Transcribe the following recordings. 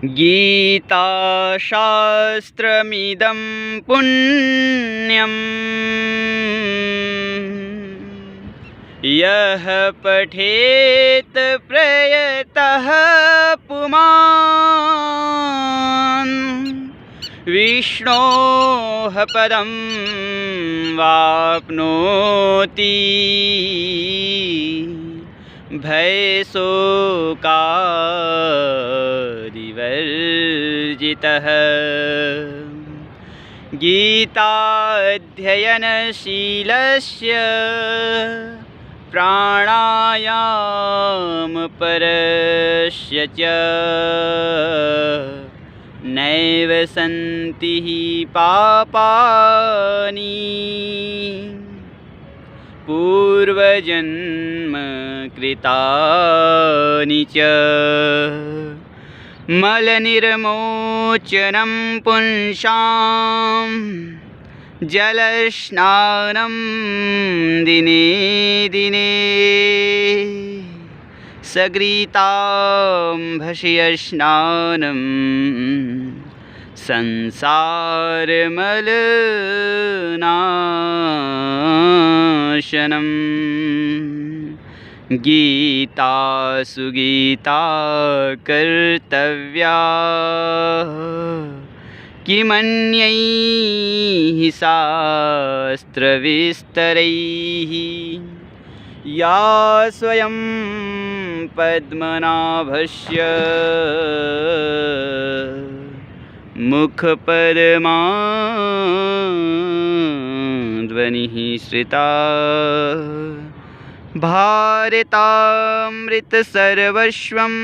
गीताशास्त्रमिदं पुण्यं यः पठेत् प्रयतः पुमान् विष्णोः पदं वाप्नोति भयशोकादिवर्जितः। गीताध्ययनशीलस्य प्राणायामपरस्य च नैव सन्ति पापानि पूर्वजन्म कृतानि च। मलनिर्मोचनं पुंसां जलस्नानं दिने दिने सग्रीताम्भस्यस्नानं संसारमलनाशनम्। गीता सुगीता कर्तव्या किमन्यैः शास्त्रविस्तरैः या स्वयं पद्मनाभस्य मुखपद्माध्वनिः श्रिता भारतामृतसर्वस्वं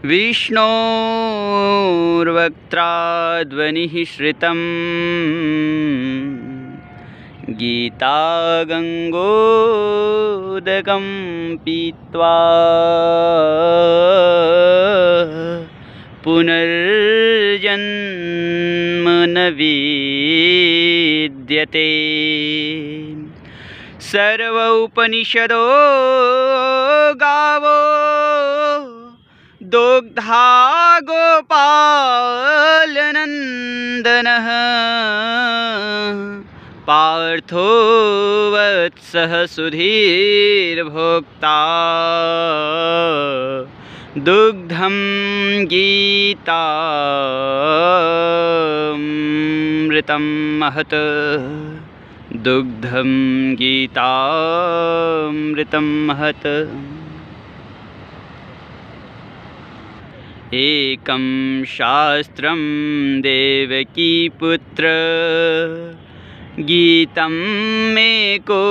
विष्णोर्वक्त्राध्वनिः श्रितम्। गीता गङ्गोदकं पीत्वा पुनर्जन्म न विद्यते। सर्वोपनिषदो गावो दुग्धा गोपालनन्दनः पार्थो वत्सः सुधीर्भोक्ता दुग्धं गीतामृतं महत् दुग्धं गीतामृतं महत्। एकं शास्त्रं देवकीपुत्र गीतं मेको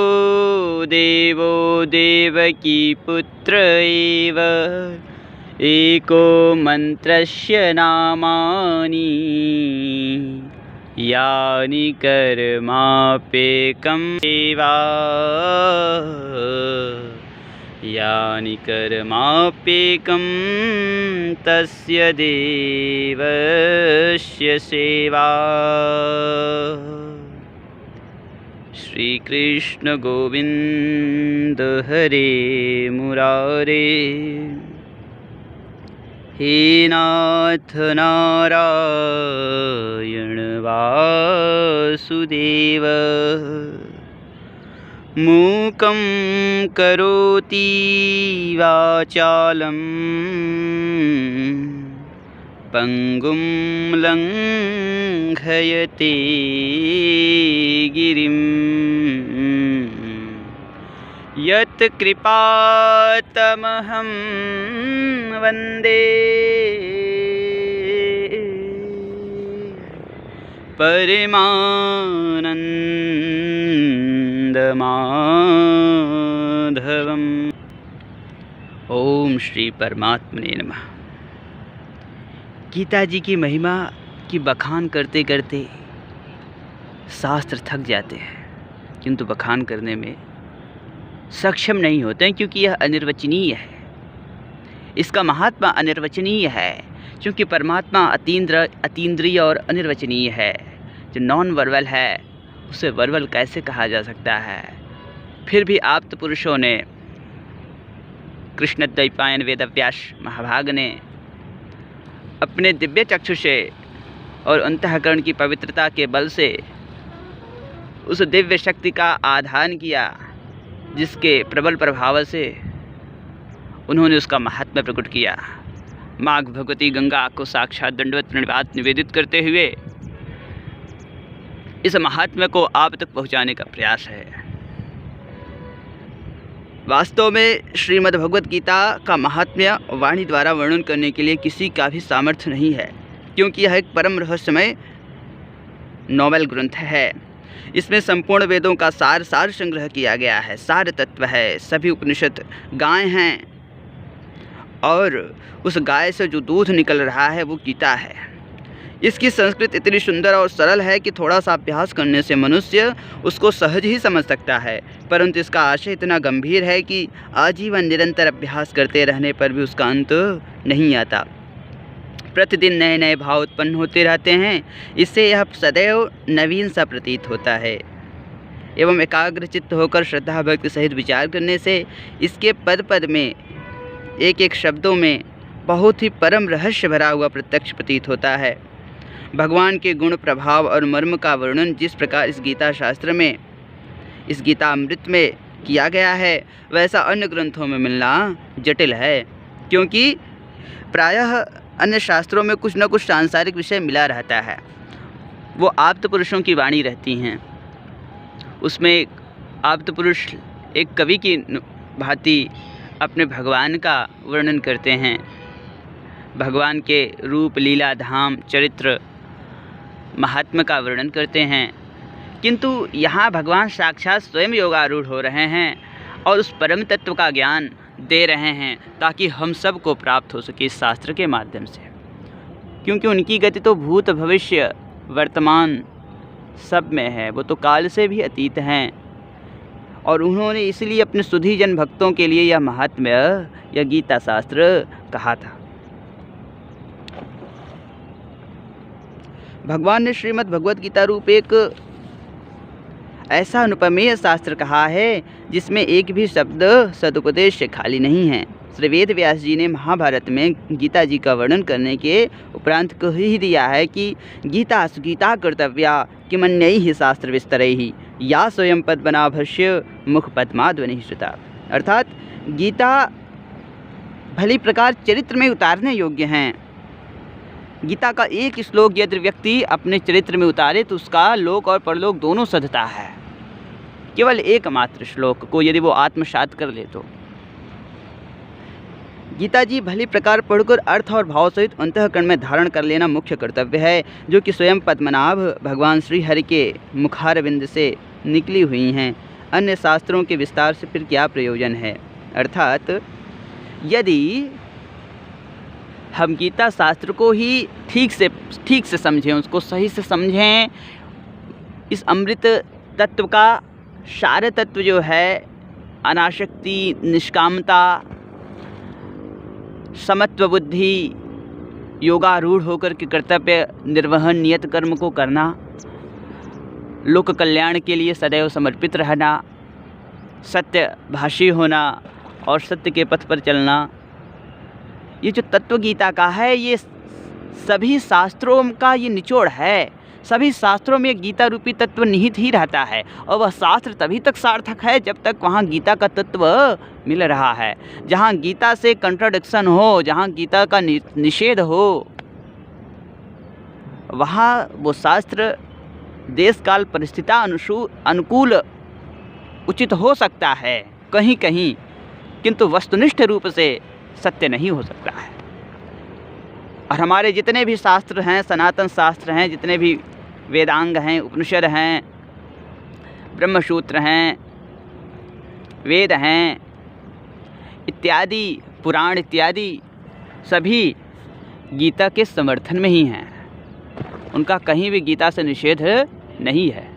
देवो देवकीपुत्र एव एको मन्त्रस्य नामानि यानि कर्माप्येकं सेवा यानि कर्माप्येकं तस्य देवस्य सेवा। श्री कृष्ण गोविंद हरे मुरारे हे नाथ नारायण वासुदेव। मूकं करोति वाचालं पंगुं लङ्घयते गिरिं यत् कृपातमहं वन्दे परमानंदमाधवम्। ओम श्री परमात्मने नमः। गीता जी की महिमा की बखान करते करते शास्त्र थक जाते हैं, किंतु बखान करने में सक्षम नहीं होते हैं, क्योंकि यह अनिर्वचनीय है। इसका महात्मा अनिर्वचनीय है, क्योंकि परमात्मा अतीन्द्रिय और अनिर्वचनीय है। जो नॉन वर्बल है उसे वर्बल कैसे कहा जा सकता है। फिर भी आप्त पुरुषों ने, कृष्णद्वैपायन वेदव्यास महाभाग ने अपने दिव्य चक्षु से और अंतःकरण की पवित्रता के बल से उस दिव्य शक्ति का आधान किया, जिसके प्रबल प्रभाव से उन्होंने उसका महात्म्य प्रकट किया। माँ भगवती गंगा को साक्षात दंडवत प्रणिपात निवेदित करते हुए इस महात्म्य को आप तक पहुँचाने का प्रयास है। वास्तव में श्रीमद् भगवत गीता का महात्म्य वाणी द्वारा वर्णन करने के लिए किसी का भी सामर्थ्य नहीं है, क्योंकि यह एक परम रहस्यमय नॉवेल ग्रंथ है। इसमें संपूर्ण वेदों का सार संग्रह किया गया है, सार तत्व है। सभी उपनिषद गाय हैं और उस गाय से जो दूध निकल रहा है वो गीता है। इसकी संस्कृत इतनी सुंदर और सरल है कि थोड़ा सा अभ्यास करने से मनुष्य उसको सहज ही समझ सकता है, परंतु इसका आशय इतना गंभीर है कि आजीवन निरंतर अभ्यास करते रहने पर भी उसका अंत नहीं आता। प्रतिदिन नए नए भाव उत्पन्न होते रहते हैं। इससे यह सदैव नवीन सा प्रतीत होता है एवं एकाग्रचित्त होकर श्रद्धा भक्ति सहित विचार करने से इसके पद पद में एक एक शब्दों में बहुत ही परम रहस्य भरा हुआ प्रत्यक्ष प्रतीत होता है। भगवान के गुण, प्रभाव और मर्म का वर्णन जिस प्रकार इस गीता शास्त्र में, इस गीता अमृत में किया गया है, वैसा अन्य ग्रंथों में मिलना जटिल है, क्योंकि प्रायः अन्य शास्त्रों में कुछ न कुछ सांसारिक विषय मिला रहता है। वो आप्त पुरुषों की वाणी रहती हैं। उसमें आप्त पुरुष एक कवि की भांति अपने भगवान का वर्णन करते हैं, भगवान के रूप, लीला, धाम, चरित्र, महात्म्य का वर्णन करते हैं। किंतु यहाँ भगवान साक्षात स्वयं योगारूढ़ हो रहे हैं और उस परम तत्व का ज्ञान दे रहे हैं, ताकि हम सब को प्राप्त हो सके इस शास्त्र के माध्यम से। क्योंकि उनकी गति तो भूत, भविष्य, वर्तमान सब में है। वो तो काल से भी अतीत हैं और उन्होंने इसलिए अपने सुधी जन भक्तों के लिए यह महात्म्य, यह गीता शास्त्र कहा था। भगवान ने श्रीमद् भगवत गीता रूप एक ऐसा अनुपमेय शास्त्र कहा है जिसमें एक भी शब्द सदुपदेश से खाली नहीं है। श्री वेद व्यास जी ने महाभारत में गीता जी का वर्णन करने के उपरांत कह ही दिया है कि गीता सुगीता कर्तव्या किमन्यैः शास्त्र विस्तरैः या स्वयं पद्मनाभस्य मुख पद्माध्वनि श्रुता। अर्थात गीता भली प्रकार चरित्र में उतारने योग्य हैं। गीता का एक श्लोक यदि व्यक्ति अपने चरित्र में उतारे तो उसका लोक और परलोक दोनों सधता है। केवल एकमात्र श्लोक को यदि वो आत्मसात कर ले तो गीता जी भली प्रकार पढ़कर अर्थ और भाव सहित अंतःकरण में धारण कर लेना मुख्य कर्तव्य है, जो कि स्वयं पद्मनाभ भगवान श्री हरि के मुखारविंद से निकली हुई हैं। अन्य शास्त्रों के विस्तार से फिर क्या प्रयोजन है। अर्थात यदि हम गीता शास्त्र को ही ठीक से समझें, उसको सही से समझें, इस अमृत तत्व का सार तत्व जो है अनासक्ति, निष्कामता, समत्व बुद्धि, योगारूढ़ होकर के कर्तव्य निर्वहन, नियत कर्म को करना, लोक कल्याण के लिए सदैव समर्पित रहना, सत्यभाषी होना और सत्य के पथ पर चलना, ये जो तत्व गीता का है ये सभी शास्त्रों का ये निचोड़ है। सभी शास्त्रों में गीता रूपी तत्व निहित ही रहता है और वह शास्त्र तभी तक सार्थक है जब तक वहाँ गीता का तत्व मिल रहा है। जहाँ गीता से कंट्राडिक्शन हो, जहाँ गीता का निषेध हो, वहाँ वो शास्त्र देश काल परिस्थिति अनुकूल उचित हो सकता है कहीं कहीं, किंतु वस्तुनिष्ठ रूप से सत्य नहीं हो सकता है। और हमारे जितने भी शास्त्र हैं, सनातन शास्त्र हैं, जितने भी वेदांग हैं, उपनिषद हैं, ब्रह्मसूत्र हैं, वेद हैं इत्यादि, पुराण इत्यादि, सभी गीता के समर्थन में ही हैं। उनका कहीं भी गीता से निषेध नहीं है।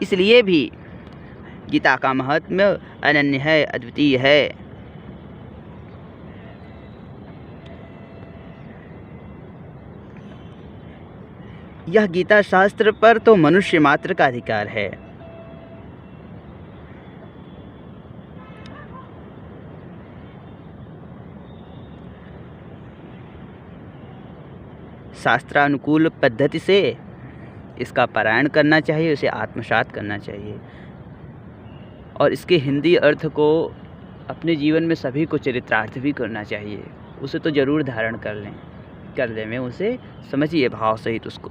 इसलिए भी गीता का महत्व अनन्य है, अद्वितीय है। यह गीता शास्त्र पर तो मनुष्य मात्र का अधिकार है। शास्त्रानुकूल पद्धति से इसका पारायण करना चाहिए, उसे आत्मसात करना चाहिए और इसके हिंदी अर्थ को अपने जीवन में सभी को चरितार्थ भी करना चाहिए। उसे तो ज़रूर धारण कर लें में उसे समझिए भाव सहित उसको,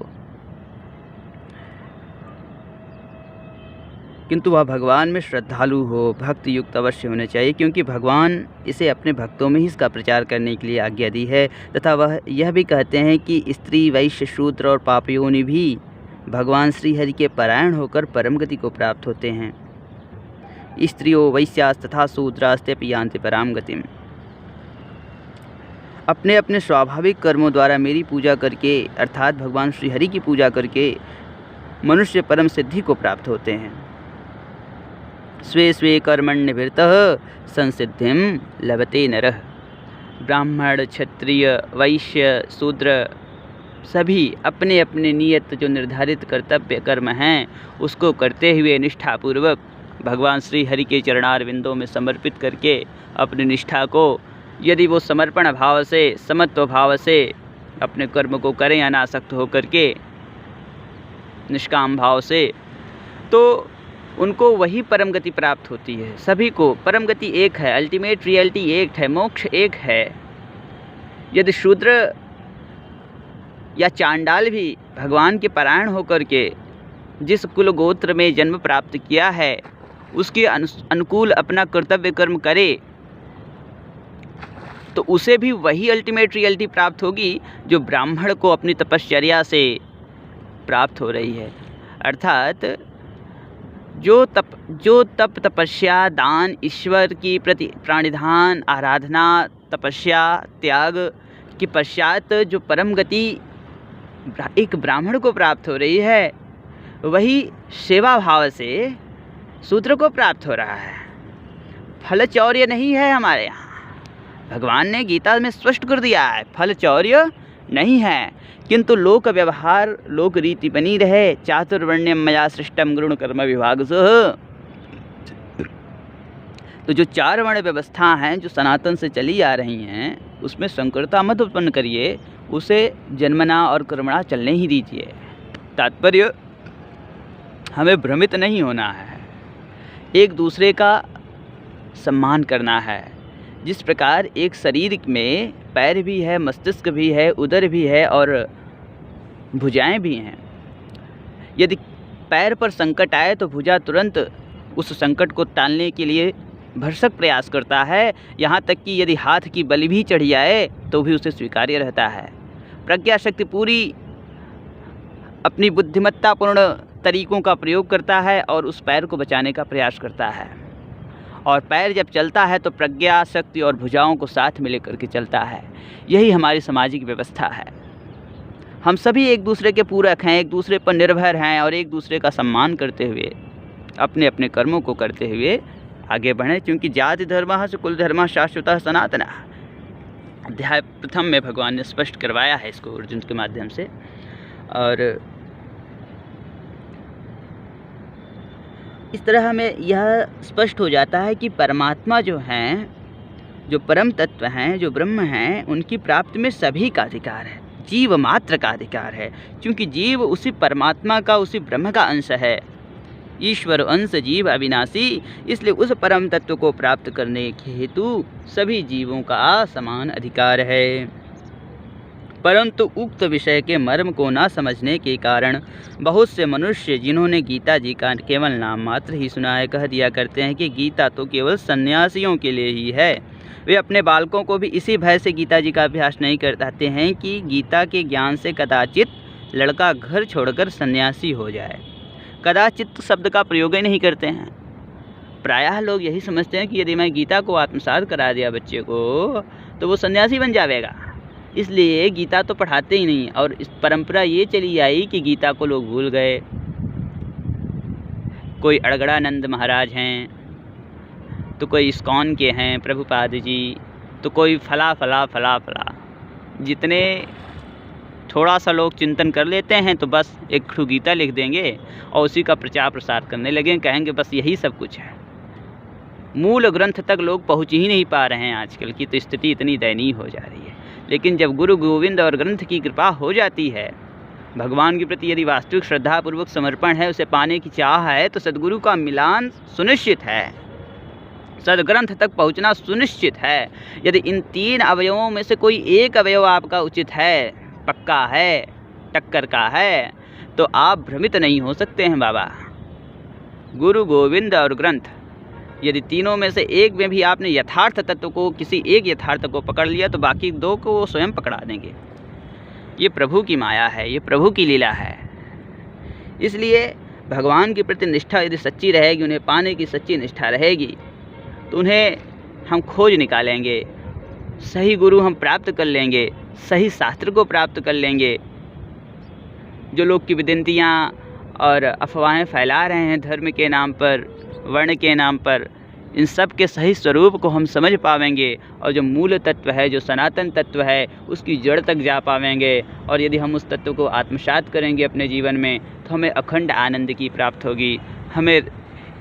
किंतु वह भगवान में श्रद्धालु हो, भक्ति युक्त अवश्य होने चाहिए, क्योंकि भगवान इसे अपने भक्तों में ही इसका प्रचार करने के लिए आज्ञा दी है। तथा वह यह भी कहते हैं कि स्त्री, वैश्य, शूद्र और पापयोनि भी भगवान श्री हरि के परायण होकर परम गति को प्राप्त होते हैं। स्त्रियो वैश्यास तथा शूद्रास्त्यपि यान्ति पराम गतिम। अपने अपने स्वाभाविक कर्मों द्वारा मेरी पूजा करके अर्थात भगवान श्री हरि की पूजा करके मनुष्य परम सिद्धि को प्राप्त होते हैं। स्वे स्वे कर्मण्यभिरतः संसिद्धिं लभते नरः। ब्राह्मण, क्षत्रिय, वैश्य, शूद्र सभी अपने अपने नियत जो निर्धारित कर्तव्य कर्म हैं उसको करते हुए निष्ठापूर्वक भगवान श्री हरि के चरणारविंदों में समर्पित करके अपनी निष्ठा को, यदि वो समर्पण भाव से, समत्व भाव से अपने कर्म को करें अनासक्त होकर के निष्काम भाव से, तो उनको वही परम गति प्राप्त होती है। सभी को परम गति एक है, अल्टीमेट रियलिटी एक है, मोक्ष एक है। यदि शूद्र या चांडाल भी भगवान के परायण होकर के जिस कुल गोत्र में जन्म प्राप्त किया है उसके अनुकूल अपना कर्तव्य कर्म करे तो उसे भी वही अल्टीमेट रियलिटी प्राप्त होगी जो ब्राह्मण को अपनी तपश्चर्या से प्राप्त हो रही है। अर्थात जो तप, तपस्या, दान, ईश्वर की प्रति प्राणिधान, आराधना, तपस्या, त्याग के पश्चात जो परम गति एक ब्राह्मण को प्राप्त हो रही है वही सेवा भाव से शूद्र को प्राप्त हो रहा है। फलचौर्य नहीं है हमारे यहाँ। भगवान ने गीता में स्पष्ट कर दिया है फलचौर्य नहीं है, किंतु लोक व्यवहार, लोक रीति बनी रहे। चातुर्वर्ण्यम मया सृष्टम गुण कर्म विभागसः। तो जो 4 वर्ण व्यवस्था हैं जो सनातन से चली आ रही हैं उसमें संकरता मत उत्पन्न करिए, उसे जन्मना और कर्मणा चलने ही दीजिए। तात्पर्य हमें भ्रमित नहीं होना है, एक दूसरे का सम्मान करना है। जिस प्रकार एक शरीर में पैर भी है, मस्तिष्क भी है, उदर भी है और भुजाएं भी हैं। यदि पैर पर संकट आए तो भुजा तुरंत उस संकट को टालने के लिए भरसक प्रयास करता है, यहाँ तक कि यदि हाथ की बलि भी चढ़ जाए तो भी उसे स्वीकार्य रहता है। प्रज्ञा शक्ति पूरी अपनी बुद्धिमत्तापूर्ण तरीकों का प्रयोग करता है और उस पैर को बचाने का प्रयास करता है। और पैर जब चलता है तो प्रज्ञा शक्ति और भुजाओं को साथ में लेकर के चलता है। यही हमारी सामाजिक व्यवस्था है। हम सभी एक दूसरे के पूरक हैं, एक दूसरे पर निर्भर हैं और एक दूसरे का सम्मान करते हुए अपने अपने कर्मों को करते हुए आगे बढ़ें, क्योंकि जाति धर्मः स कुल धर्मः शाश्वतः सनातनः। अध्याय 1 में भगवान ने स्पष्ट करवाया है इसको अर्जुन के माध्यम से। और इस तरह हमें यह स्पष्ट हो जाता है कि परमात्मा जो हैं, जो परम तत्व हैं, जो ब्रह्म हैं, उनकी प्राप्ति में सभी का अधिकार है, जीव मात्र का अधिकार है, क्योंकि जीव उसी परमात्मा का, उसी ब्रह्म का अंश है। ईश्वर अंश जीव अविनाशी, इसलिए उस परम तत्व को प्राप्त करने के हेतु सभी जीवों का समान अधिकार है। परंतु उक्त विषय के मर्म को न समझने के कारण बहुत से मनुष्य जिन्होंने गीता जी का केवल नाम मात्र ही सुना है कह दिया करते हैं कि गीता तो केवल सन्यासियों के लिए ही है। वे अपने बालकों को भी इसी भय से गीता जी का अभ्यास नहीं करते हैं कि गीता के ज्ञान से कदाचित लड़का घर छोड़कर सन्यासी हो जाए। कदाचित शब्द का प्रयोग ही नहीं करते हैं। प्रायः लोग यही समझते हैं कि यदि मैं गीता को आत्मसात करा दिया बच्चे को तो वो सन्यासी बन जाएगा, इसलिए गीता तो पढ़ाते ही नहीं। और इस परंपरा ये चली आई कि गीता को लोग भूल गए। कोई अड़गड़ानंद महाराज हैं, तो कोई इस्कॉन के हैं प्रभुपाद जी, तो कोई फला फला फला फला। जितने थोड़ा सा लोग चिंतन कर लेते हैं तो बस एक गीता लिख देंगे और उसी का प्रचार प्रसार करने लगे, कहेंगे बस यही सब कुछ है। मूल ग्रंथ तक लोग पहुँच ही नहीं पा रहे हैं आजकल की, तो स्थिति इतनी दयनीय हो जा रही है। लेकिन जब गुरु गोविंद और ग्रंथ की कृपा हो जाती है, भगवान के प्रति यदि वास्तविक श्रद्धापूर्वक समर्पण है, उसे पाने की चाह है, तो सद्गुरु का मिलान सुनिश्चित है, सदग्रंथ तक पहुंचना सुनिश्चित है। यदि इन 3 अवयवों में से कोई एक अवयव आपका उचित है, पक्का है, टक्कर का है, तो आप भ्रमित नहीं हो सकते हैं बाबा। गुरु गोविंद और ग्रंथ, यदि तीनों में से एक में भी आपने यथार्थ तत्व को, किसी एक यथार्थ को पकड़ लिया, तो बाकी 2 को वो स्वयं पकड़ा देंगे। ये प्रभु की माया है, ये प्रभु की लीला है। इसलिए भगवान के प्रति निष्ठा यदि सच्ची रहेगी, उन्हें पाने की सच्ची निष्ठा रहेगी, तो उन्हें हम खोज निकालेंगे, सही गुरु हम प्राप्त कर लेंगे, सही शास्त्र को प्राप्त कर लेंगे। जो लोग की विदंतियाँ और अफवाहें फैला रहे हैं धर्म के नाम पर, वर्ण के नाम पर, इन सब के सही स्वरूप को हम समझ पावेंगे, और जो मूल तत्व है, जो सनातन तत्व है, उसकी जड़ तक जा पावेंगे। और यदि हम उस तत्व को आत्मसात करेंगे अपने जीवन में, तो हमें अखंड आनंद की प्राप्त होगी, हमें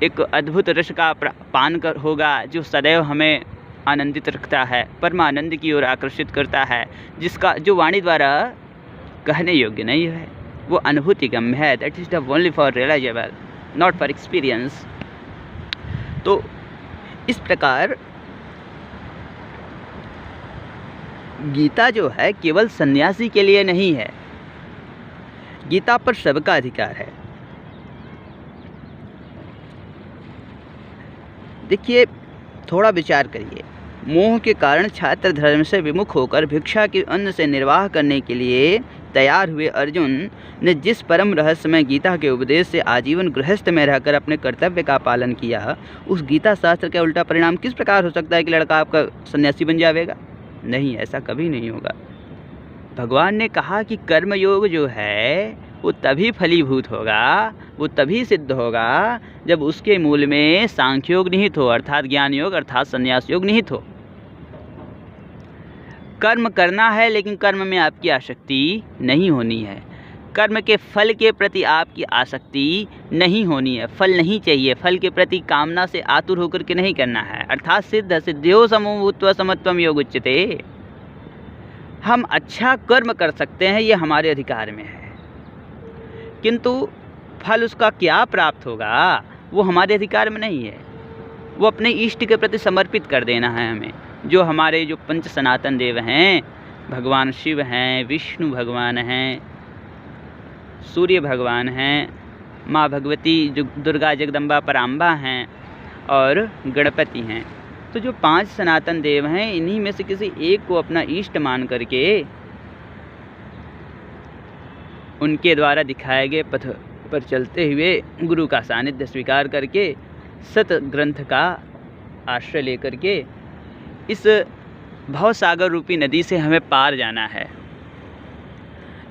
एक अद्भुत रस का पान कर होगा, जो सदैव हमें आनंदित रखता है, परमानंद की ओर आकर्षित करता है, जिसका जो वाणी द्वारा कहने योग्य नहीं है, वो अनुभूति गम्य है। That is the only for realisable, not for experience. तो इस प्रकार गीता जो है केवल सन्यासी के लिए नहीं है, गीता पर सबका अधिकार है। देखिए, थोड़ा विचार करिए। मोह के कारण छात्र धर्म से विमुख होकर भिक्षा के अन्न से निर्वाह करने के लिए तैयार हुए अर्जुन ने जिस परम रहस्यमय गीता के उपदेश से आजीवन गृहस्थ में रहकर अपने कर्तव्य का पालन किया, उस गीता शास्त्र का उल्टा परिणाम किस प्रकार हो सकता है कि लड़का आपका सन्यासी बन जाएगा? नहीं, ऐसा कभी नहीं होगा। भगवान ने कहा कि कर्मयोग जो है वो तभी फलीभूत होगा, वो तभी सिद्ध होगा, जब उसके मूल में सांख्य योग निहित हो, अर्थात ज्ञान योग, अर्थात संन्यास योग निहित हो। कर्म करना है, लेकिन कर्म में आपकी आसक्ति नहीं होनी है। कर्म के फल के प्रति आपकी आसक्ति नहीं होनी है, फल नहीं चाहिए, फल के प्रति कामना से आतुर होकर के नहीं करना है। अर्थात सिद्ध सिद्ध्यो समो भूत्वा समत्वम योग उच्यते। हम अच्छा कर्म कर सकते हैं, ये हमारे अधिकार में है, किंतु फल उसका क्या प्राप्त होगा वो हमारे अधिकार में नहीं है। वो अपने इष्ट के प्रति समर्पित कर देना है हमें। जो हमारे जो पंच सनातन देव हैं, भगवान शिव हैं, विष्णु भगवान हैं, सूर्य भगवान हैं, माँ भगवती जो दुर्गा जगदम्बा पराम्बा हैं, और गणपति हैं। तो जो 5 सनातन देव हैं, इन्हीं में से किसी एक को अपना इष्ट मान करके उनके द्वारा दिखाए गए पथ पर चलते हुए गुरु का सानिध्य स्वीकार करके सत ग्रंथ का आश्रय लेकर के इस भवसागर रूपी नदी से हमें पार जाना है।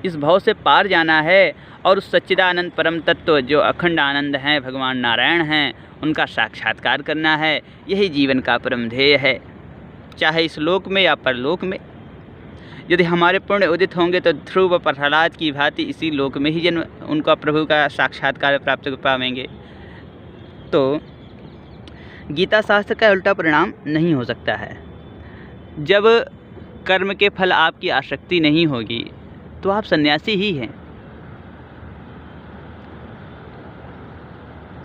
इस भव से पार जाना है और उस सच्चिदानंद परम तत्व जो अखंड आनंद हैं, भगवान नारायण हैं, उनका साक्षात्कार करना है। यही जीवन का परम ध्येय है, चाहे इस लोक में या परलोक में। यदि हमारे पुण्य उदित होंगे तो ध्रुव प्रहलाद की भांति इसी लोक में ही जन्म उनका प्रभु का साक्षात्कार प्राप्त कर पाएंगे। तो गीता शास्त्र का उल्टा परिणाम नहीं हो सकता है। जब कर्म के फल आपकी आसक्ति नहीं होगी तो आप सन्यासी ही हैं।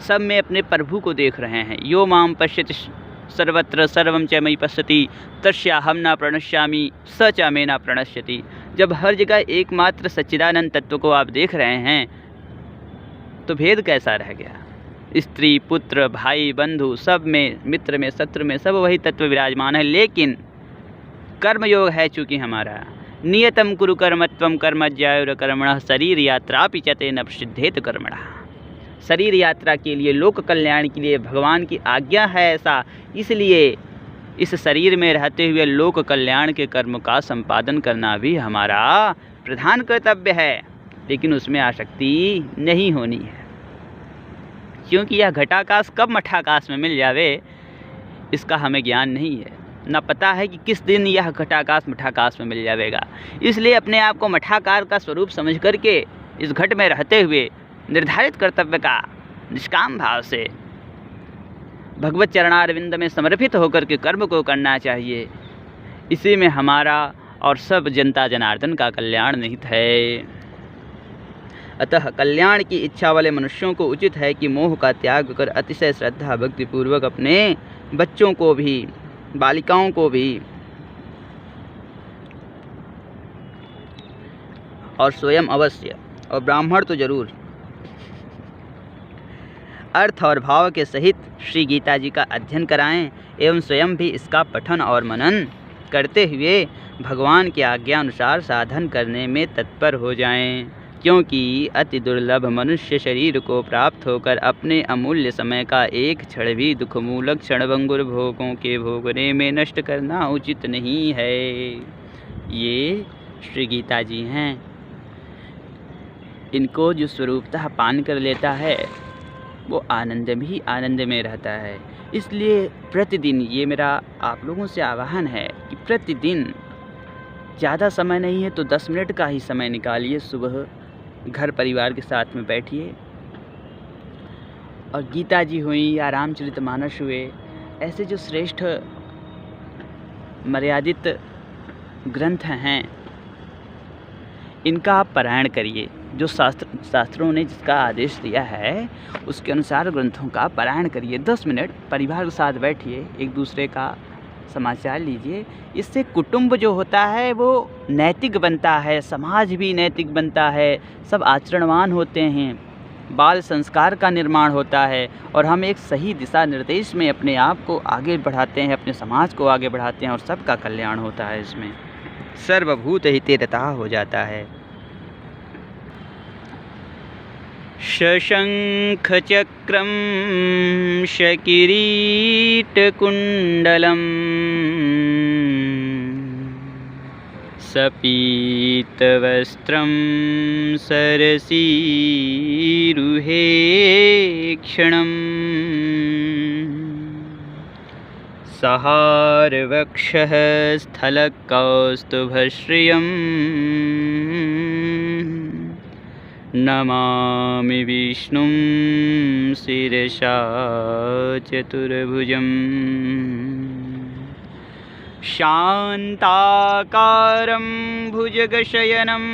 सब में अपने प्रभु को देख रहे हैं। यो माम पश्यति सर्वत्र सर्वं च मयि पश्यति तस्याहं न प्रणश्यामि स च मे न प्रणश्यति। जब हर जगह एकमात्र सच्चिदानंद तत्व को आप देख रहे हैं तो भेद कैसा रह गया? स्त्री पुत्र भाई बंधु सब में, मित्र में शत्रु में, सब वही तत्व विराजमान है। लेकिन कर्मयोग है चूँकि हमारा, नियतम कुरु कर्मत्वम कर्मज्यायुर कर्मणः शरीर यात्रापि च तेन प्रसिद्धेत कर्मणः। शरीर यात्रा के लिए, लोक कल्याण के लिए भगवान की आज्ञा है ऐसा, इसलिए इस शरीर में रहते हुए लोक कल्याण के कर्म का संपादन करना भी हमारा प्रधान कर्तव्य है। लेकिन उसमें आसक्ति नहीं होनी है, क्योंकि यह घटाकाश कब मठाकाश में मिल जावे इसका हमें ज्ञान नहीं है। न पता है कि किस दिन यह घटाकाश मठाकाश में मिल जाएगा। इसलिए अपने आप को मठाकार का स्वरूप समझ करके इस घट में रहते हुए निर्धारित कर्तव्य का निष्काम भाव से भगवत चरणारविंद में समर्पित होकर के कर्म को करना चाहिए। इसी में हमारा और सब जनता जनार्दन का कल्याण निहित है। अतः कल्याण की इच्छा वाले मनुष्यों को उचित है कि मोह का त्याग कर अतिशय श्रद्धा भक्ति पूर्वक अपने बच्चों को भी, बालिकाओं को भी और स्वयं अवश्य और ब्राह्मण तो जरूर अर्थ और भाव के सहित श्री गीता जी का अध्ययन कराएं एवं स्वयं भी इसका पठन और मनन करते हुए भगवान की आज्ञा अनुसार साधन करने में तत्पर हो जाएं, क्योंकि अति दुर्लभ मनुष्य शरीर को प्राप्त होकर अपने अमूल्य समय का एक क्षण भी दुखमूलक क्षणभंगुर भोगों के भोगने में नष्ट करना उचित नहीं है। ये श्री गीता जी हैं। इनको जो स्वरूपतः पान कर लेता है वो आनंद भी आनंद में रहता है। इसलिए प्रतिदिन ये मेरा आप लोगों से आह्वान है कि प्रतिदिन ज़्यादा समय नहीं है तो 10 मिनट का ही समय निकालिए, सुबह घर परिवार के साथ में बैठिए और गीता जी हुई या रामचरितमानस हुए, ऐसे जो श्रेष्ठ मर्यादित ग्रंथ हैं इनका आप पारायण करिए। जो शास्त्रों ने जिसका आदेश दिया है उसके अनुसार ग्रंथों का पारायण करिए। 10 मिनट परिवार के साथ बैठिए, एक दूसरे का समाचार लीजिए। इससे कुटुंब जो होता है वो नैतिक बनता है, समाज भी नैतिक बनता है, सब आचरणवान होते हैं, बाल संस्कार का निर्माण होता है और हम एक सही दिशा निर्देश में अपने आप को आगे बढ़ाते हैं, अपने समाज को आगे बढ़ाते हैं और सबका कल्याण होता है। इसमें सर्वभूत हिते रतः हो जाता है। शशंख चक्रम शकिरीटकुण्डलम् सपीतवस्त्रं सरसीरुहे क्षणम् सहारवक्षः स्थलकौस्तुभश्रियम् नमामि विष्णुं शिरसा चतुर्भुजम् शान्ताकारं भुजगशयनं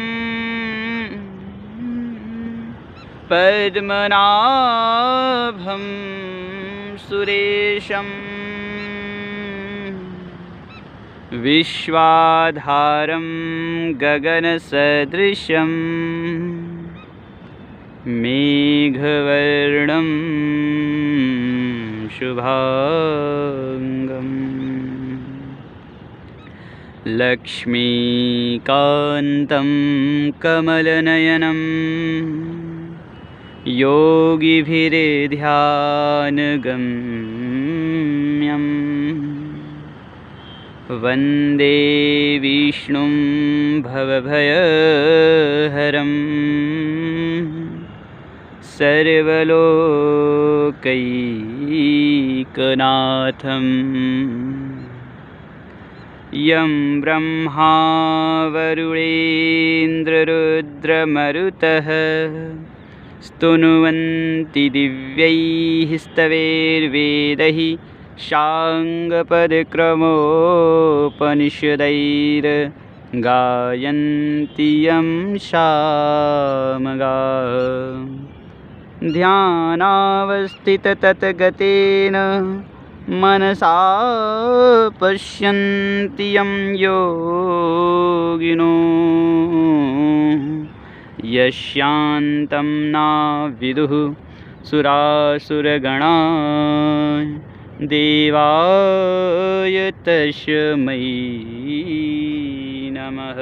पद्मनाभं सुरेशं विश्वाधारं गगनसदृशं मेघवर्णं शुभांगम् लक्ष्मीकान्तं कमलनयनं योगिभिर्ध्यानगम्यं वन्दे विष्णुं भवभयहरं सर्वलोकैकनाथम् यं ब्रह्मा वरुणेन्द्ररुद्रमरुतः स्तुनुवन्ति दिव्यैः स्तवैर्वेदैः शाङ्गपदक्रमोपनिषदैर्गायन्ति यं सामगाः ध्यानावस्थितततगतेन मनसा पश्यन्ति यं योगिनो यस्यान्तं न विदुः सुरासुरगणा देवाय तस्मै नमः।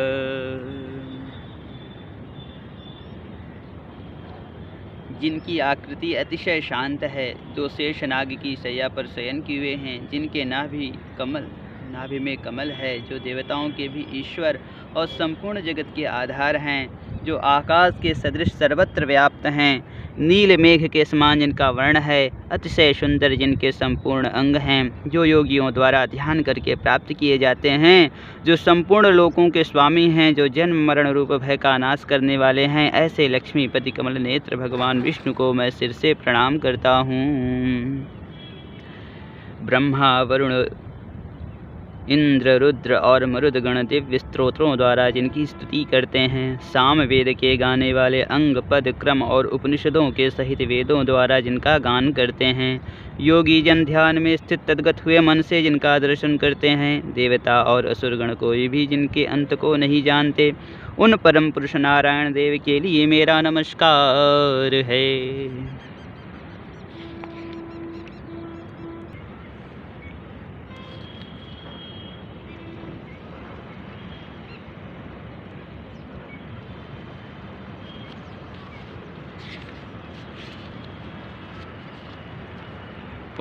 जिनकी आकृति अतिशय शांत है, जो शेषनाग की शैया पर शयन किए हैं, जिनके नाभि में कमल है, जो देवताओं के भी ईश्वर और संपूर्ण जगत के आधार हैं, जो आकाश के सदृश सर्वत्र व्याप्त हैं, नील मेघ के समान जिनका वर्ण है, अतिशय सुंदर जिनके संपूर्ण अंग हैं, जो योगियों द्वारा ध्यान करके प्राप्त किए जाते हैं, जो संपूर्ण लोकों के स्वामी हैं, जो जन्म मरण रूप भय का नाश करने वाले हैं, ऐसे लक्ष्मीपति कमल नेत्र भगवान विष्णु को मैं सिर से प्रणाम करता हूँ। ब्रह्मा वरुण इंद्र, रुद्र और मरुदगण दिव्य स्तोत्रों द्वारा जिनकी स्तुति करते हैं, साम वेद के गाने वाले अंग, पद, क्रम और उपनिषदों के सहित वेदों द्वारा जिनका गान करते हैं, योगी जन ध्यान में स्थित तद्गत हुए मन से जिनका दर्शन करते हैं, देवता और असुरगण कोई भी जिनके अंत को नहीं जानते, उन परम पुरुष नारायण देव के लिए मेरा नमस्कार है।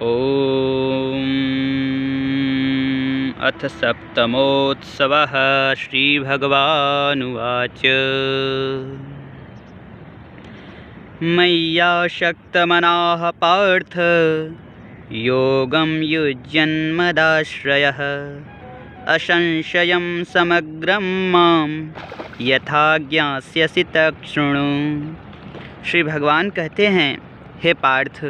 ओम अथ सप्तमोत्सवः। श्रीभगवानुवाच मय्यासक्तमनाः पार्थ योगं युज्यन्मदाश्रयः असंशयं समग्रं मां यथा ज्ञास्यसि तच्छृणु। श्री भगवान कहते हैं, हे पार्थ,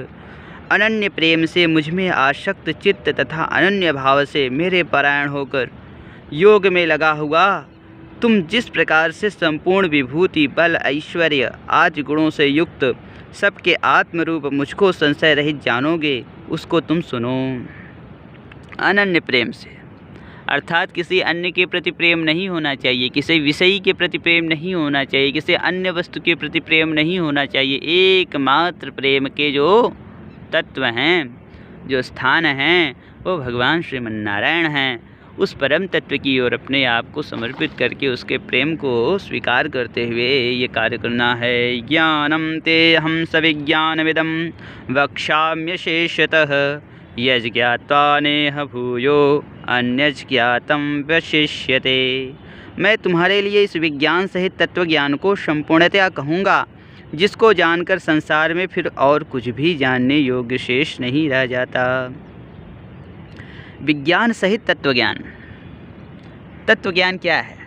अनन्य प्रेम से मुझ में आसक्त चित्त तथा अनन्य भाव से मेरे परायण होकर योग में लगा हुआ तुम जिस प्रकार से संपूर्ण विभूति, बल, ऐश्वर्य आदि गुणों से युक्त सबके आत्मरूप मुझको संशय रहित जानोगे, उसको तुम सुनो। अनन्य प्रेम से अर्थात किसी अन्य के प्रति प्रेम नहीं होना चाहिए, किसी विषयी के प्रति प्रेम नहीं होना चाहिए, किसी अन्य वस्तु के प्रति प्रेम नहीं होना चाहिए। एकमात्र प्रेम के जो तत्व हैं, जो स्थान हैं, वो भगवान श्रीमन्नारायण हैं। उस परम तत्व की ओर अपने आप को समर्पित करके उसके प्रेम को स्वीकार करते हुए ये कार्य करना है। ज्ञानम ते हम सविज्ञानमिदं वक्ष्याम्यशेषतः यज्ञात्वा नेह भूयो अन्यज् ज्ञातं वशिष्यते। मैं तुम्हारे लिए इस विज्ञान सहित तत्व ज्ञान को संपूर्णतया कहूँगा, जिसको जानकर संसार में फिर और कुछ भी जानने योग्य शेष नहीं रह जाता। विज्ञान सहित तत्व ज्ञान। तत्व ज्ञान क्या है?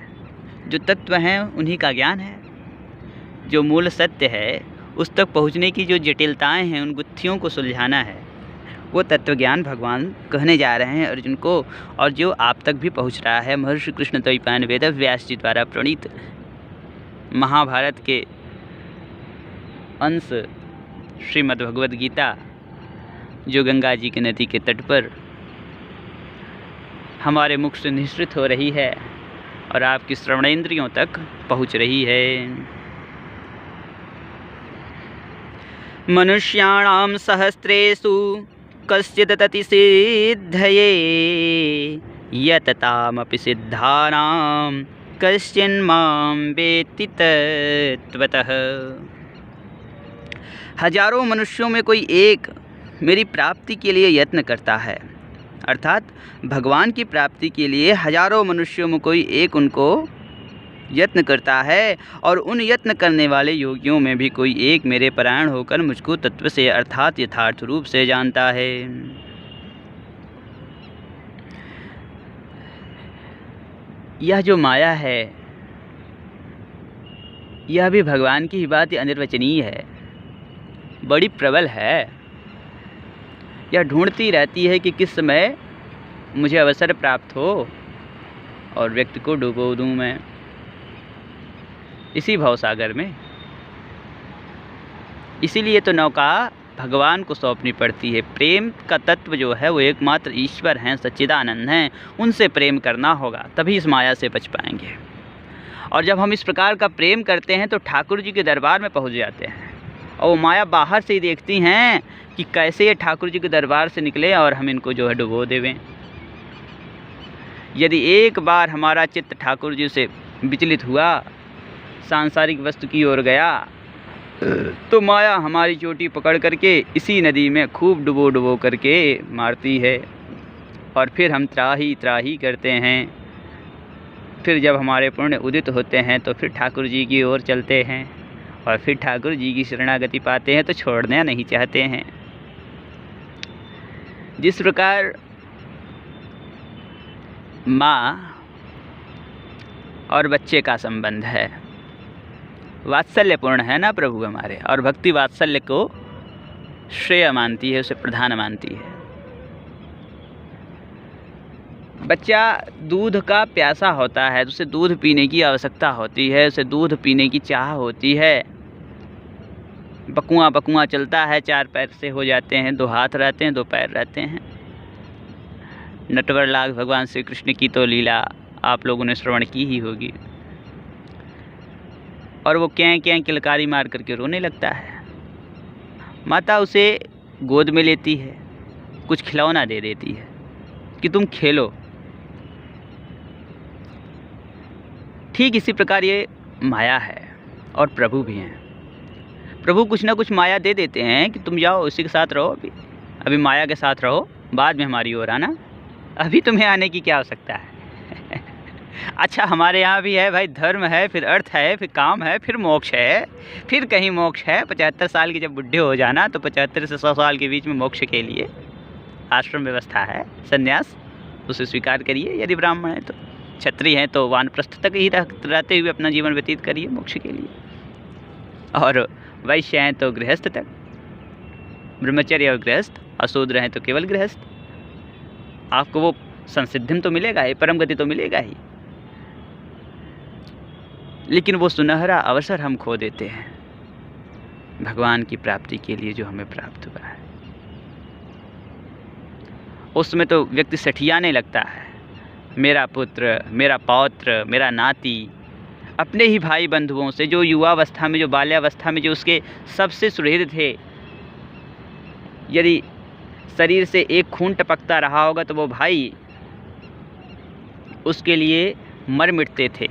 जो तत्व हैं उन्हीं का ज्ञान है। जो मूल सत्य है उस तक पहुँचने की जो जटिलताएं हैं, उन गुत्थियों को सुलझाना है, वो तत्व ज्ञान भगवान कहने जा रहे हैं अर्जुन को, और जो आप तक भी पहुँच रहा है। महर्षि कृष्ण द्वैपायन वेद व्यास जी द्वारा प्रणीत महाभारत के अंश श्रीमद् भगवद गीता, जो गंगा जी के नदी के तट पर हमारे मुख से निःसृत हो रही है और आपकी श्रवणेंद्रियों तक पहुँच रही है। मनुष्याणां सहस्रेषु कश्चित् ततिसिद्धये यततामपि सिद्धानां कश्चिन्मां वेत्ति तत्त्वतः। हजारों मनुष्यों में कोई एक मेरी प्राप्ति के लिए यत्न करता है, अर्थात भगवान की प्राप्ति के लिए हजारों मनुष्यों में कोई एक उनको यत्न करता है, और उन यत्न करने वाले योगियों में भी कोई एक मेरे परायण होकर मुझको तत्व से अर्थात यथार्थ रूप से जानता है। यह जो माया है, यह भी भगवान की ही बात अनिर्वचनीय है, बड़ी प्रबल है। यह ढूंढती रहती है कि किस समय मुझे अवसर प्राप्त हो और व्यक्ति को डुबो दूं मैं इसी भवसागर में। इसीलिए तो नौका भगवान को सौंपनी पड़ती है। प्रेम का तत्व जो है वो एकमात्र ईश्वर हैं, सच्चिदानंद हैं, उनसे प्रेम करना होगा, तभी इस माया से बच पाएंगे। और जब हम इस प्रकार का प्रेम करते हैं तो ठाकुर जी के दरबार में पहुंच जाते हैं, और वो माया बाहर से ही देखती हैं कि कैसे ये ठाकुर जी के दरबार से निकले और हम इनको जो है डुबो देवें। यदि एक बार हमारा चित्त ठाकुर जी से विचलित हुआ, सांसारिक वस्तु की ओर गया, तो माया हमारी चोटी पकड़ करके इसी नदी में खूब डुबो डुबो करके मारती है, और फिर हम त्राही त्राही करते हैं। फिर जब हमारे पुण्य उदित होते हैं तो फिर ठाकुर जी की ओर चलते हैं, और फिर ठाकुर जी की शरणागति पाते हैं तो छोड़ना नहीं चाहते हैं। जिस प्रकार माँ और बच्चे का संबंध है, वात्सल्यपूर्ण है ना प्रभु हमारे, और भक्ति वात्सल्य को श्रेय मानती है, उसे प्रधान मानती है। बच्चा दूध का प्यासा होता है, उसे दूध पीने की आवश्यकता होती है, उसे दूध पीने की चाह होती है। बकुआ बकुआ चलता है, 4 पैर से हो जाते हैं, 2 हाथ रहते हैं, 2 पैर रहते हैं। नटवर लाल भगवान श्री कृष्ण की तो लीला आप लोगों ने श्रवण की ही होगी। और वो क्या क्या किलकारी मार करके रोने लगता है। माता उसे गोद में लेती है, कुछ खिलौना दे देती है कि तुम खेलो। ठीक इसी प्रकार ये माया है और प्रभु भी हैं। प्रभु कुछ ना कुछ माया दे देते हैं कि तुम जाओ उसी के साथ रहो, अभी माया के साथ रहो, बाद में हमारी ओर आना, अभी तुम्हें आने की क्या आवश्यकता है। अच्छा, हमारे यहाँ भी है भाई, धर्म है, फिर अर्थ है, फिर काम है, फिर मोक्ष है, फिर कहीं मोक्ष है। 75 साल के जब बुढ़े हो जाना तो 75 से 100 साल के बीच में मोक्ष के लिए आश्रम व्यवस्था है, संन्यास, उसे स्वीकार करिए। यदि ब्राह्मण है तो, क्षत्रिय हैं तो वानप्रस्थ तक ही रहते हुए अपना जीवन व्यतीत करिए मोक्ष के लिए, और वैश्य हैं तो गृहस्थ तक, ब्रह्मचर्य और गृहस्थ, अशूद्र हैं तो केवल गृहस्थ। आपको वो संसिद्धिम तो मिलेगा ही, परम गति तो मिलेगा ही, लेकिन वो सुनहरा अवसर हम खो देते हैं भगवान की प्राप्ति के लिए जो हमें प्राप्त हुआ है। उसमें तो व्यक्ति सठियाने लगता है, मेरा पुत्र, मेरा पौत्र, मेरा नाती, अपने ही भाई बंधुओं से जो युवावस्था में, जो बाल्यावस्था में जो उसके सबसे सुहृद थे, यदि शरीर से एक खून टपकता रहा होगा तो वो भाई उसके लिए मर मिटते थे,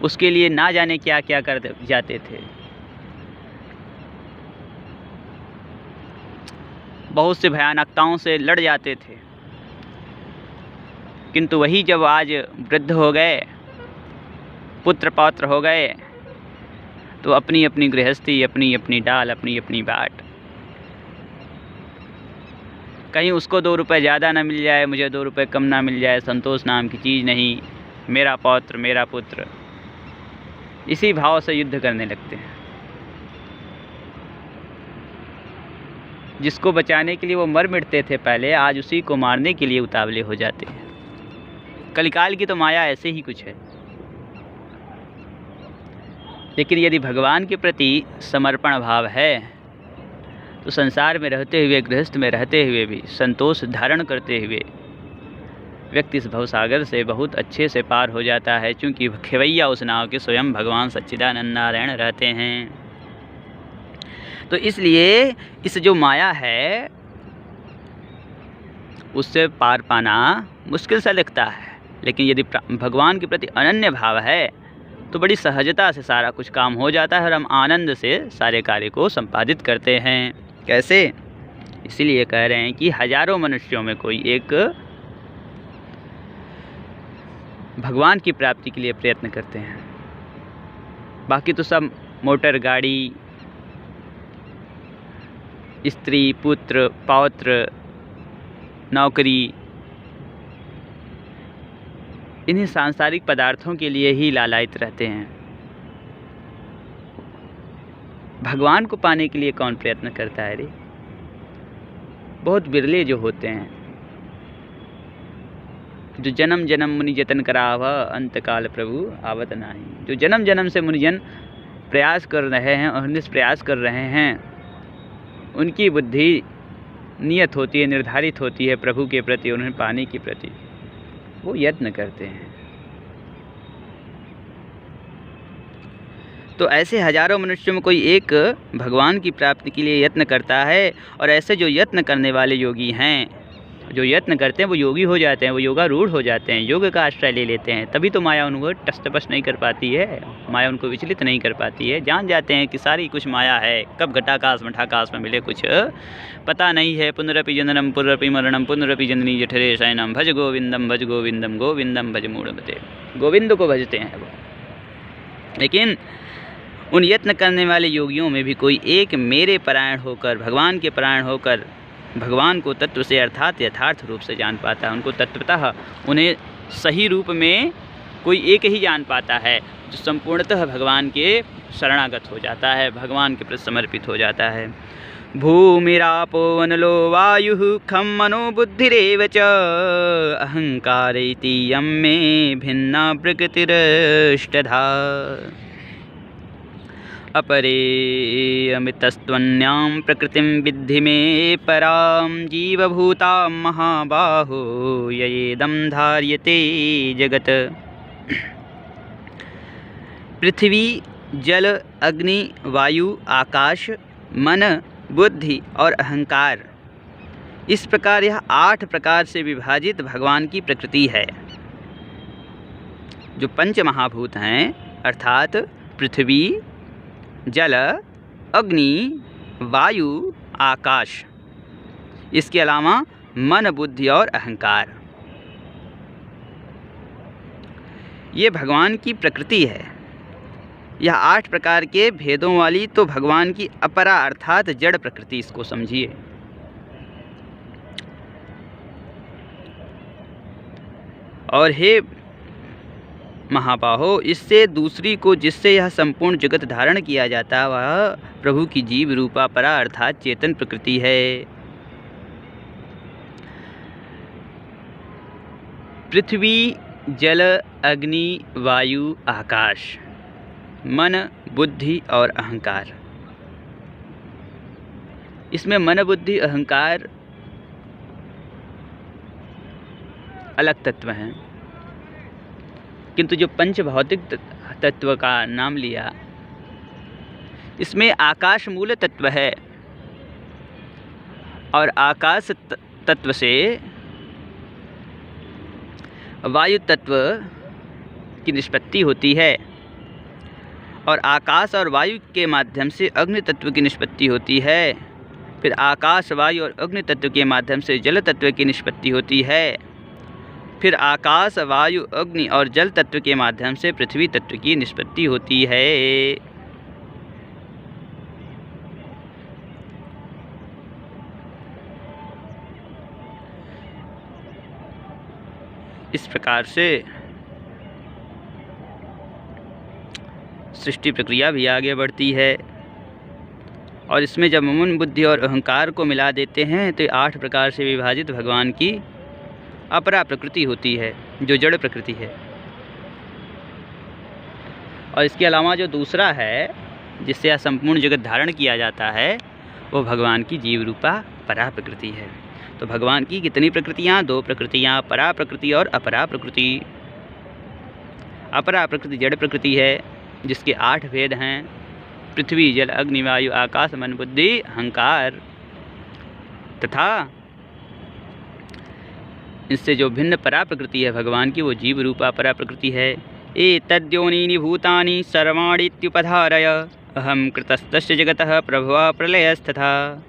उसके लिए ना जाने क्या क्या कर जाते थे। बहुत से भयानकताओं से लड़ जाते थे, किंतु वही जब आज वृद्ध हो गए, पुत्र पौत्र हो गए, तो अपनी अपनी गृहस्थी, अपनी अपनी डाल, अपनी अपनी बाट। कहीं उसको 2 रुपए ज़्यादा ना मिल जाए, मुझे 2 रुपए कम ना मिल जाए, संतोष नाम की चीज़ नहीं, मेरा पौत्र, मेरा पुत्र, इसी भाव से युद्ध करने लगते हैं। जिसको बचाने के लिए वो मर मिटते थे पहले, आज उसी को मारने के लिए उतावले हो जाते हैं। कलिकाल की तो माया ऐसे ही कुछ है। लेकिन यदि भगवान के प्रति समर्पण भाव है तो संसार में रहते हुए, गृहस्थ में रहते हुए भी संतोष धारण करते हुए व्यक्ति इस भवसागर से बहुत अच्छे से पार हो जाता है, क्योंकि खेवैया उस नाव के स्वयं भगवान सच्चिदानंद नारायण रहते हैं। तो इसलिए इस जो माया है उससे पार पाना मुश्किल सा लगता है, लेकिन यदि भगवान के प्रति अनन्य भाव है तो बड़ी सहजता से सारा कुछ काम हो जाता है और हम आनंद से सारे कार्य को संपादित करते हैं। कैसे? इसीलिए कह रहे हैं कि हजारों मनुष्यों में कोई एक भगवान की प्राप्ति के लिए प्रयत्न करते हैं, बाकी तो सब मोटर गाड़ी, स्त्री, पुत्र, पौत्र, नौकरी, इन्हीं सांसारिक पदार्थों के लिए ही लालायित रहते हैं। भगवान को पाने के लिए कौन प्रयत्न करता है रे? बहुत बिरले जो होते हैं, जो जन्म जन्म मुनि जतन कराव अंतकाल प्रभु आवत नाही। जो जन्म जन्म से मुनिजन प्रयास कर रहे हैं और निष्प्रयास कर रहे हैं, उनकी बुद्धि नियत होती है, निर्धारित होती है प्रभु के प्रति, उन्हें पाने के प्रति वो यत्न करते हैं। तो ऐसे हजारों मनुष्यों में कोई एक भगवान की प्राप्ति के लिए यत्न करता है, और ऐसे जो यत्न करने वाले योगी हैं, जो यत्न करते हैं वो योगी हो जाते हैं, वो योगारूढ़ हो जाते हैं, योग का आश्रय ले लेते हैं। तभी तो माया उनको टस नहीं कर पाती है, माया उनको विचलित नहीं कर पाती है। जान जाते हैं कि सारी कुछ माया है, कब घटाकाश मठाकाश में मिले कुछ पता नहीं है। पुनरपि जननम पुनरपि मरणम पुनरपि जननी जठरे शयनम भज गोविंदम भज गोविंदम गोविंदम भज मूढ़मते। गोविंद को भजते हैं वो, लेकिन उन यत्न करने वाले योगियों में भी कोई एक मेरे परायण होकर, भगवान के परायण होकर भगवान को तत्व से अर्थात यथार्थ रूप से जान पाता है। उनको तत्वतः, उन्हें सही रूप में कोई एक ही जान पाता है, जो संपूर्णतः भगवान के शरणागत हो जाता है, भगवान के प्रति समर्पित हो जाता है। भूमिरापो अनलो वायुः खं मनो बुद्धिरेव च अहंकार इति यं मे भिन्ना प्रकृतिरष्टधा अपरेयमितस्त्वन्यां प्रकृतिं विद्धि मे परां जीवभूतां महाबाहो ययेदं धार्यते जगत्। पृथ्वी, जल, अग्नि, वायु, आकाश, मन, बुद्धि और अहंकार, इस प्रकार यह 8 प्रकार से विभाजित भगवान की प्रकृति है। जो पंच महाभूत हैं अर्थात पृथ्वी, जल, अग्नि, वायु, आकाश, इसके अलावा मन, बुद्धि और अहंकार, ये भगवान की प्रकृति है। यह 8 प्रकार के भेदों वाली तो भगवान की अपरा अर्थात जड़ प्रकृति, इसको समझिए। और हे महाबाहो, इससे दूसरी को जिससे यह संपूर्ण जगत धारण किया जाता वह प्रभु की जीव रूपा परा अर्थात चेतन प्रकृति है। पृथ्वी, जल, अग्नि, वायु, आकाश, मन, बुद्धि और अहंकार, इसमें मन, बुद्धि, अहंकार अलग तत्व हैं, किंतु जो पंच भौतिक तत्व का नाम लिया इसमें आकाश मूल तत्व है और आकाश तत्व से वायु तत्व की निष्पत्ति होती है और आकाश और वायु के माध्यम से अग्नि तत्व की निष्पत्ति होती है। फिर आकाश, वायु और अग्नि तत्व के माध्यम से जल तत्व की निष्पत्ति होती है। फिर आकाश, वायु, अग्नि और जल तत्व के माध्यम से पृथ्वी तत्व की निष्पत्ति होती है। इस प्रकार से सृष्टि प्रक्रिया भी आगे बढ़ती है और इसमें जब मन, बुद्धि और अहंकार को मिला देते हैं तो 8 प्रकार से विभाजित भगवान की अपरा प्रकृति होती है जो जड़ प्रकृति है। और इसके अलावा जो दूसरा है जिससे यह संपूर्ण जगत धारण किया जाता है वो भगवान की जीव रूपा परा प्रकृति है। तो भगवान की कितनी प्रकृतियाँ? 2 प्रकृतियाँ, परा प्रकृति और अपरा प्रकृति। अपरा प्रकृति जड़ प्रकृति है जिसके 8 भेद हैं, पृथ्वी, जल, अग्नि, वायु, आकाश, मन, बुद्धि, अहंकार, तथा इससे जो भिन्न परा प्रकृति है भगवान की वो जीव रूपा परा प्रकृति है। एतद्योनीनि भूतानि सर्वाणीत्युपधारय अहं कृतस्तस्य जगतः प्रभवा प्रलयस्तथा।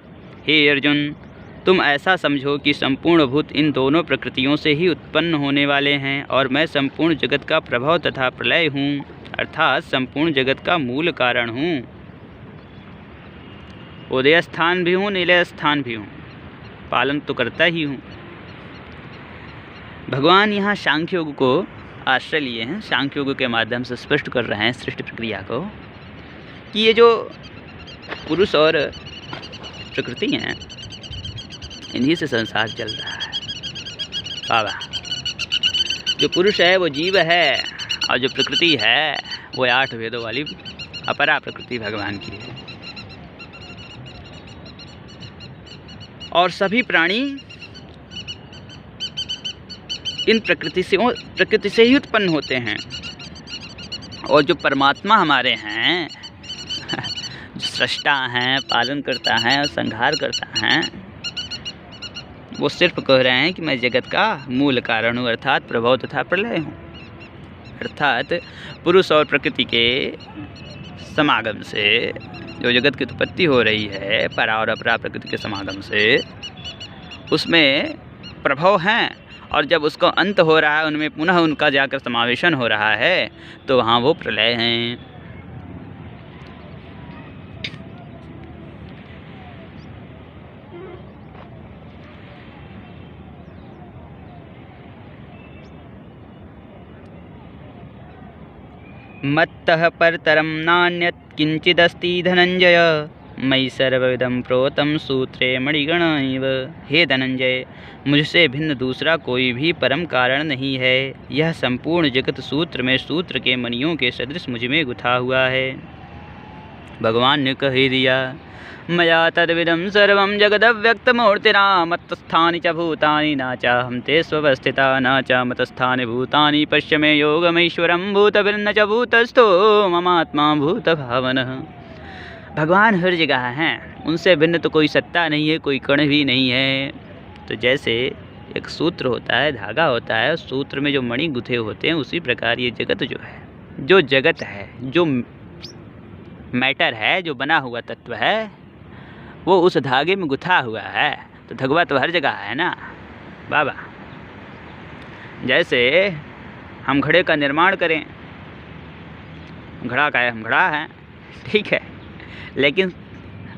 हे अर्जुन, तुम ऐसा समझो कि संपूर्ण भूत इन दोनों प्रकृतियों से ही उत्पन्न होने वाले हैं और मैं संपूर्ण जगत का प्रभव तथा प्रलय हूँ, अर्थात संपूर्ण जगत का मूल कारण हूँ। उदय स्थान भी हूँ, निलय स्थान भी हूँ, पालन तो करता ही हूँ। भगवान यहाँ सांख्य योग को आश्रय लिए हैं, सांख्य योग के माध्यम से स्पष्ट कर रहे हैं सृष्टि प्रक्रिया को कि ये जो पुरुष और प्रकृति हैं इन्हीं से संसार चल रहा है। बाबा, जो पुरुष है वो जीव है और जो प्रकृति है वो 8 भेदों वाली अपरा प्रकृति भगवान की है। और सभी प्राणी इन प्रकृति से ही उत्पन्न होते हैं। और जो परमात्मा हमारे हैं जो सृष्टा हैं, पालन करता है और संहार करता है, वो सिर्फ कह रहे हैं कि मैं जगत का मूल कारण हूँ, अर्थात प्रभव तथा प्रलय हूँ। अर्थात पुरुष और प्रकृति के समागम से जो जगत की उत्पत्ति हो रही है, परा और अपरा प्रकृति के समागम से, उसमें प्रभव हैं और जब उसका अंत हो रहा है, उनमें पुनः उनका जाकर समावेशन हो रहा है, तो वहाँ वो प्रलय हैं। मत्तः परतरं नान्यत् किंचिदस्ति धनंजय मयि सर्वविदं प्रोतं सूत्रे मणिगण इव। हे धनंजय, मुझसे भिन्न दूसरा कोई भी परम कारण नहीं है। यह संपूर्ण जगत सूत्र में सूत्र के मणियों के सदृश मुझ में गुथा हुआ है। भगवान ने कह दिया, मया तद्विदं सर्वं जगदव्यक्तमूर्तिना मत्स्थानि च भूतानि न चाहं ते स्वस्थिता न च मतस्थानि भूतानि पश्य मे योगमैश्वरं भूतभिर्न च भूतस्थो ममात्मा भूतभावनः। भगवान हर जगह हैं, उनसे भिन्न तो कोई सत्ता नहीं है, कोई कण भी नहीं है। तो जैसे एक सूत्र होता है, धागा होता है, उस सूत्र में जो मणि गुथे होते हैं, उसी प्रकार ये जगत जो है, जो जगत है, जो मैटर है, जो बना हुआ तत्व है, वो उस धागे में गुथा हुआ है। तो धगवा तो हर जगह है ना बाबा। जैसे हम घड़े का निर्माण करें, घड़ा का है, हम घड़ा हैं, ठीक है, लेकिन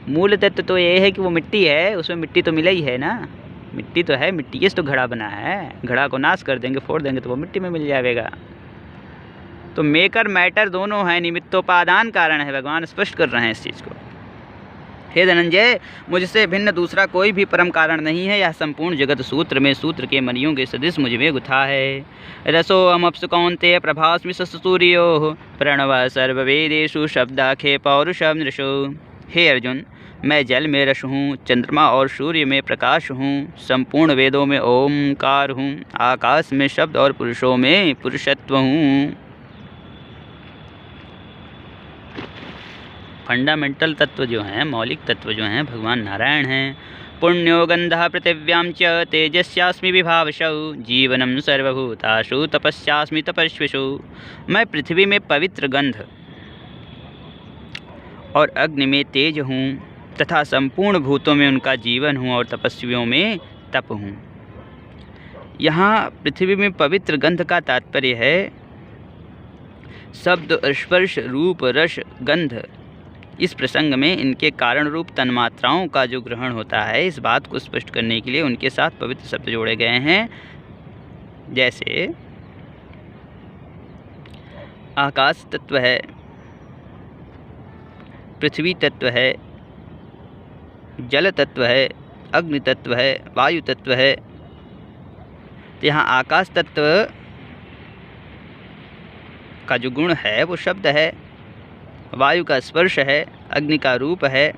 मूल तत्व तो ये है कि वो मिट्टी है, उसमें मिट्टी तो मिला ही है ना, मिट्टी तो है, मिट्टी से तो घड़ा बना है। घड़ा को नाश कर देंगे, फोड़ देंगे तो वो मिट्टी में मिल जाएगा। तो मेकर मैटर दोनों हैं, निमित्तोपादान कारण है। भगवान स्पष्ट कर रहे हैं इस चीज़ को। हे धनंजय, मुझसे भिन्न दूसरा कोई भी परम कारण नहीं है। यह संपूर्ण जगत सूत्र में सूत्र के मणियों के सदृश मुझ में गुथा है। रसो अमप्सु कौन्तेय प्रभास्मि सूर्यो प्रणव सर्ववेदेषु शब्दाखे पौरुषम नृषो। हे अर्जुन, मैं जल में रस हूँ, चंद्रमा और सूर्य में प्रकाश हूँ, संपूर्ण वेदों में ओमकार हूँ, आकाश में शब्द और पुरुषों में पुरुषत्व हूँ। फंडामेंटल तत्व जो हैं, मौलिक तत्व जो हैं, भगवान नारायण हैं। पुण्यो गंधः पृथिव्यां च तेजस्यास्मि विभावशौ जीवनं सर्वभूतासु तपस्यास्मि तपस्विषु। मैं पृथ्वी में पवित्र गंध और अग्नि में तेज हूँ तथा संपूर्ण भूतों में उनका जीवन हूँ और तपस्वियों में तप हूँ। यहाँ पृथ्वी में पवित्र गंध का तात्पर्य है शब्द, स्पर्श, रूप, रस, गंध। इस प्रसंग में इनके कारण रूप तन्मात्राओं का जो ग्रहण होता है, इस बात को स्पष्ट करने के लिए उनके साथ पवित्र शब्द जोड़े गए हैं। जैसे आकाश तत्व है, पृथ्वी तत्व है, जल तत्व है, अग्नि तत्व है, वायु तत्व है। तो यहाँ आकाश तत्व का जो गुण है वो शब्द है, वायु का स्पर्श है, अग्नि का रूप है,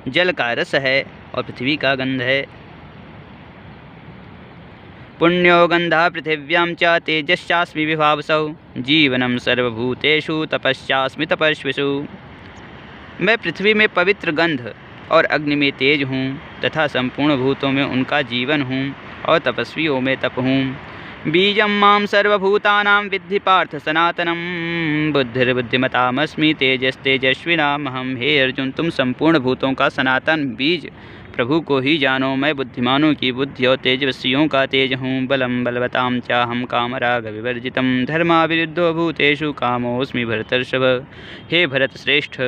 जल का रस है और पृथ्वी का गंध है। पुण्यो गंधः पृथिव्यां च तेजस्यास्मि विभावसौ जीवनं सर्वभूतेषु तपस्यास्मि तपस्विषु। मैं पृथ्वी में पवित्र गंध और अग्नि में तेज हूँ तथा संपूर्ण भूतों में उनका जीवन हूँ और तपस्वियों में तप हूँ। बीजं मां सर्वभूतानां विद्धि पार्थ सनातनं बुद्धिर्बुद्धिमतामस्मि तेजस्तेजस्विनामहं। हे अर्जुन, तुम संपूर्ण भूतों का सनातन बीज प्रभु को ही जानो। मैं बुद्धिमानों की बुद्धि और तेजस्वियों का तेज हूँ। बलं बलवतां चाहं कामराग विवर्जितं धर्माविरुद्धो भूतेषु कामोऽस्मि भरतर्षभ। हे भरत श्रेष्ठ,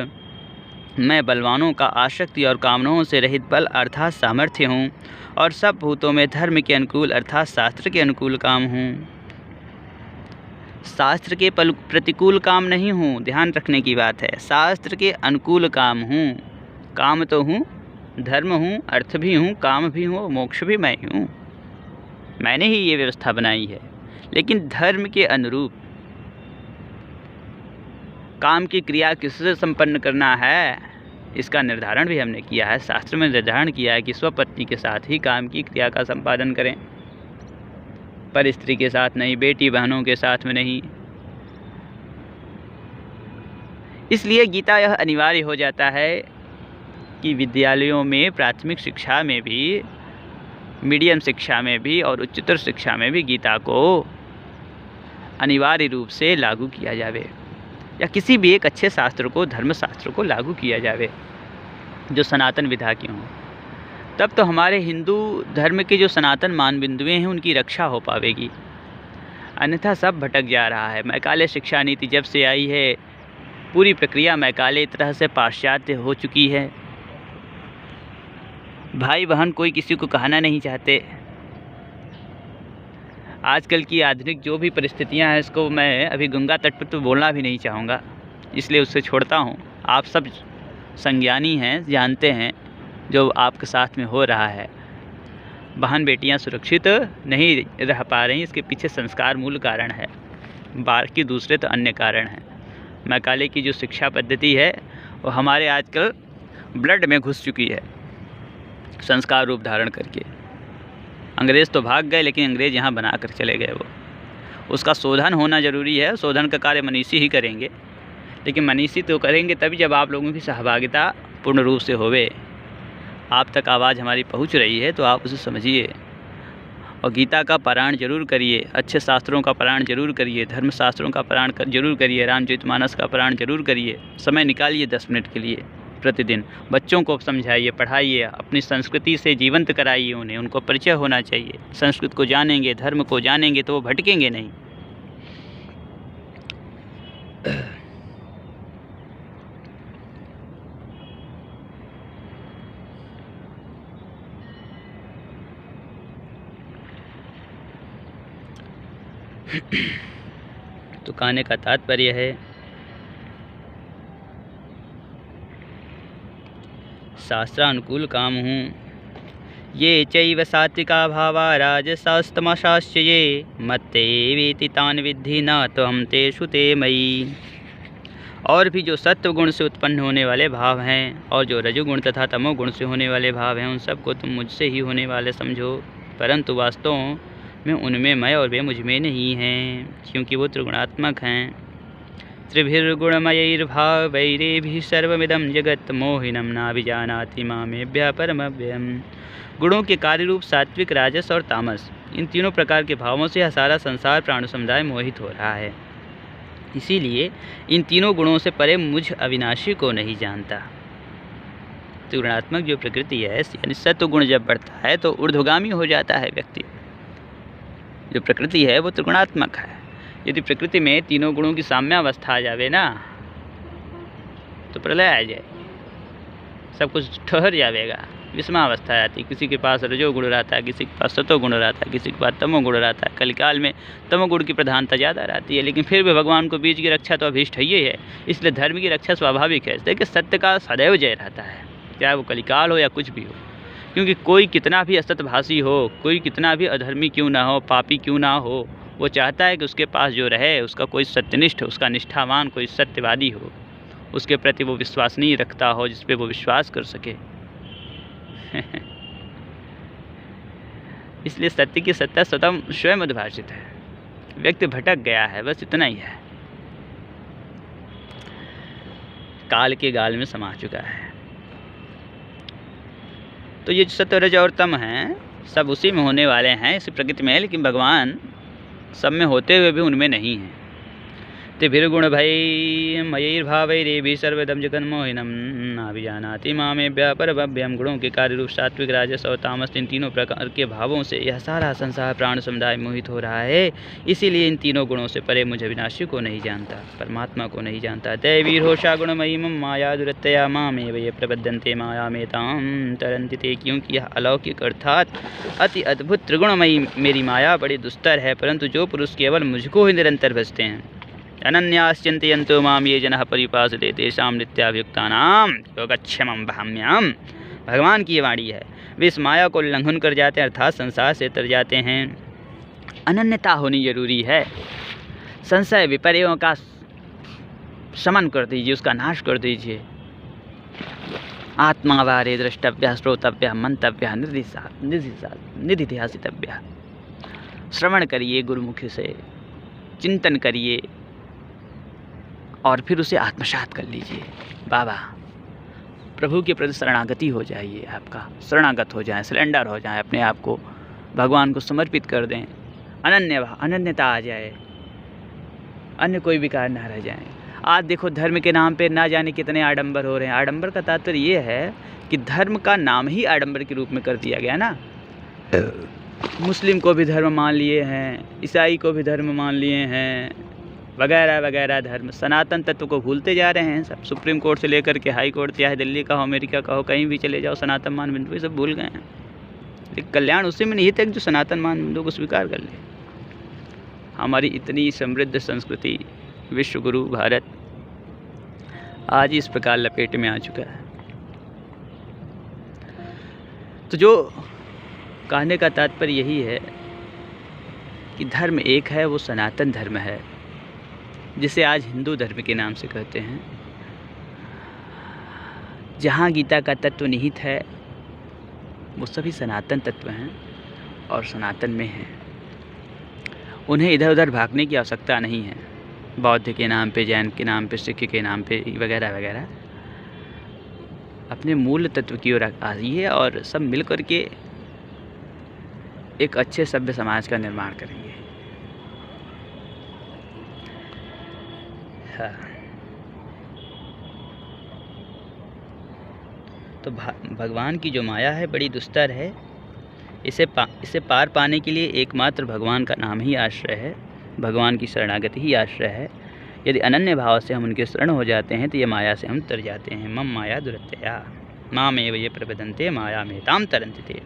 मैं बलवानों का आसक्ति और कामनाओं से रहित बल अर्थात सामर्थ्य हूँ और सब भूतों में धर्म के अनुकूल अर्थात शास्त्र के अनुकूल काम हूँ। शास्त्र के प्रतिकूल काम नहीं हूँ, ध्यान रखने की बात है। शास्त्र के अनुकूल काम हूँ। काम तो हूँ, धर्म हूँ, अर्थ भी हूँ, काम भी हूँ, मोक्ष भी मैं हूँ। मैंने ही ये व्यवस्था बनाई है। लेकिन धर्म के अनुरूप काम की क्रिया किससे संपन्न करना है, इसका निर्धारण भी हमने किया है। शास्त्र में निर्धारण किया है कि स्वपत्नी के साथ ही काम की क्रिया का संपादन करें, पर स्त्री के साथ नहीं, बेटी बहनों के साथ में नहीं। इसलिए गीता यह अनिवार्य हो जाता है कि विद्यालयों में, प्राथमिक शिक्षा में भी, मीडियम शिक्षा में भी और उच्चतर शिक्षा में भी गीता को अनिवार्य रूप से लागू किया जावे, या किसी भी एक अच्छे शास्त्र को, धर्मशास्त्र को लागू किया जावे जो सनातन विधा के हों। तब तो हमारे हिंदू धर्म के जो सनातन मानबिंदुएँ हैं उनकी रक्षा हो पावेगी। अन्यथा सब भटक जा रहा है। मैकाले शिक्षा नीति जब से आई है, पूरी प्रक्रिया मैकाले तरह से पाश्चात्य हो चुकी है। भाई बहन कोई किसी को कहना नहीं चाहते। आजकल की आधुनिक जो भी परिस्थितियां हैं, इसको मैं अभी गंगा तट पर तो बोलना भी नहीं चाहूँगा, इसलिए उससे छोड़ता हूँ। आप सब संज्ञानी हैं, जानते हैं जो आपके साथ में हो रहा है। बहन बेटियां सुरक्षित नहीं रह पा रही, इसके पीछे संस्कार मूल कारण है, बाकी दूसरे तो अन्य कारण हैं। मैकाले की जो शिक्षा पद्धति है वो हमारे आजकल ब्लड में घुस चुकी है, संस्कार रूप धारण करके। अंग्रेज़ तो भाग गए, लेकिन अंग्रेज़ यहाँ बना कर चले गए। वो उसका शोधन होना ज़रूरी है। शोधन का कार्य मनीषी ही करेंगे, लेकिन मनीषी तो करेंगे तभी जब आप लोगों की सहभागिता पूर्ण रूप से होवे। आप तक आवाज़ हमारी पहुंच रही है तो आप उसे समझिए और गीता का पारायण जरूर करिए, अच्छे शास्त्रों का पारायण जरूर करिए, धर्म शास्त्रों का पारायण जरूर करिए, रामचरितमानस का पारायण जरूर करिए। समय निकालिए 10 मिनट के लिए प्रतिदिन। बच्चों को समझाइए, पढ़ाइए, अपनी संस्कृति से जीवंत कराइए उन्हें, उनको परिचय होना चाहिए। संस्कृत को जानेंगे, धर्म को जानेंगे तो वो भटकेंगे नहीं। तो कहने का तात्पर्य है, शास्त्रानुकूल काम हूँ। ये चैव सात्विका भावा राजसास्तमशाश्च ये मत्तेवेति तान् विद्धि न त्वं तेषु ते मयि। और भी जो सत्व गुण से उत्पन्न होने वाले भाव हैं और जो रजोगुण तथा तमोगुण से होने वाले भाव हैं, उन सबको तुम मुझसे ही होने वाले समझो, परंतु वास्तव में उनमें मैं और वे मुझ में नहीं हैं, क्योंकि वो त्रिगुणात्मक हैं। त्रिभिर्गुणमयैर्भावैरेभिः सर्वमिदं जगत् मोहिनं नाभिजानाति मामेभ्यः परमव्ययम्। गुणों के कार्य रूप सात्विक, राजस और तामस, इन तीनों प्रकार के भावों से यह सारा संसार प्राण समुदाय मोहित हो रहा है। इसीलिए इन तीनों गुणों से परे मुझ अविनाशी को नहीं जानता। त्रिगुणात्मक जो प्रकृति है, यानी सत्व गुण जब बढ़ता है तो ऊर्ध्वगामी हो जाता है व्यक्ति। जो प्रकृति है वो त्रिगुणात्मक है। यदि प्रकृति में तीनों गुणों की साम्यावस्था आ जावे ना, तो प्रलय आ जाए, सब कुछ ठहर जाएगा, विषमावस्था आती। किसी के पास रजोगुण रहता है, किसी के पास सतोगुण रहता है, किसी के पास तमोगुण रहता है। कलिकाल में तमोगुण की प्रधानता ज़्यादा रहती है, लेकिन फिर भी भगवान को बीज की रक्षा तो अभीष्ट है ही है, इसलिए धर्म की रक्षा स्वाभाविक है। देखिए, सत्य का सदैव जय रहता है, चाहे वो कलिकाल हो या कुछ भी हो। क्योंकि कोई कितना भी असतभाषी हो, कोई कितना भी अधर्मी क्यों ना हो, पापी क्यों ना हो, वो चाहता है कि उसके पास जो रहे उसका कोई सत्यनिष्ठ, उसका निष्ठावान कोई सत्यवादी हो, उसके प्रति वो विश्वसनीय रखता हो, जिस पे वो विश्वास कर सके। इसलिए सत्य की सत्ता स्वतः स्वयं उद्भाषित है। व्यक्ति भटक गया है, बस इतना ही है, काल के गाल में समा चुका है। तो ये सत्व रज और तम हैं, सब उसी में होने वाले हैं, इस प्रकृति में है, लेकिन भगवान सब में होते हुए भी उनमें नहीं हैं। त्रिभिर्गुण भय मयैर्भावैरेभिः सर्वमिदं जगत् मोहिनं नाभिजानाति मामेभ्यः परमव्ययम्। गुणों के कार्य रूप सात्विक, राजस और तामस, इन तीनों प्रकार के भावों से यह सारा संसार प्राण समुदाय मोहित हो रहा है। इसीलिए इन तीनों गुणों से परे मुझ अविनाशी को नहीं जानता, परमात्मा को नहीं जानता। दैवीर्होषा गुणमयीमं माया दुरत्यया मामेव ये प्रपद्यन्ते मायामेतां तरन्ति ते। क्योंकि यह अलौकिक अर्थात अति अद्भुत त्रिगुणमयी मेरी माया बड़ी दुस्तर है, परंतु जो पुरुष केवल मुझको ही निरंतर भजते हैं, अनन्याश्चिन्तयन्तो मां ये जनः परिपासते तेषां नित्याभियुक्तानां योगक्षेमं भाम्याम्। भगवान की ये वाणी है। वे इस माया को उल्लंघन कर जाते हैं, अर्थात संसार से तर जाते हैं। अनन्यता होनी जरूरी है। संशय विपर्यों का शमन कर दीजिए, उसका नाश कर दीजिए। आत्मावारे द्रष्टव्य, श्रोतव्य, मंतव्य, निधिध्यासितव्य। श्रवण करिए, गुरुमुखी से चिंतन करिए और फिर उसे आत्मसात कर लीजिए। बाबा प्रभु के प्रति शरणागति हो जाइए, आपका शरणागत हो जाए, सरेंडर हो जाए, अपने आप को भगवान को समर्पित कर दें। अनन्यता आ जाए, अन्य कोई विकार ना रह जाए। आज देखो, धर्म के नाम पे ना जाने कितने आडंबर हो रहे हैं। आडंबर का तात्पर्य ये है कि धर्म का नाम ही आडंबर के रूप में कर दिया गया ना। मुस्लिम को भी धर्म मान लिए हैं, ईसाई को भी धर्म मान लिए हैं, वगैरह वगैरह धर्म। सनातन तत्व को भूलते जा रहे हैं सब। सुप्रीम कोर्ट से लेकर के हाई कोर्ट, चाहे दिल्ली का हो, अमेरिका का हो, कहीं भी चले जाओ, सनातन मान बिंदु सब भूल गए हैं। लेकिन कल्याण उसी में निहित है जो सनातन मान बिंदु को स्वीकार कर ले। हमारी इतनी समृद्ध संस्कृति, विश्व गुरु भारत आज इस प्रकार लपेट में आ चुका है। तो जो कहने का तात्पर्य यही है कि धर्म एक है, वो सनातन धर्म है, जिसे आज हिंदू धर्म के नाम से कहते हैं। जहाँ गीता का तत्व निहित है वो सभी सनातन तत्व हैं और सनातन में हैं। उन्हें इधर उधर भागने की आवश्यकता नहीं है, बौद्ध के नाम पे, जैन के नाम पे, सिख के नाम पे वगैरह वगैरह। अपने मूल तत्व की ओर आइए और सब मिल कर के एक अच्छे सभ्य समाज का निर्माण करेंगे। हाँ, तो भगवान की जो माया है बड़ी दुस्तर है। इसे पार पाने के लिए एकमात्र भगवान का नाम ही आश्रय है, भगवान की शरणागति ही आश्रय है। यदि अनन्य भाव से हम उनके शरण हो जाते हैं तो ये माया से हम तर जाते हैं। मम माया दुरत्यया मामेव ये प्रपद्यन्ते माया मेताम तरन्ति ते।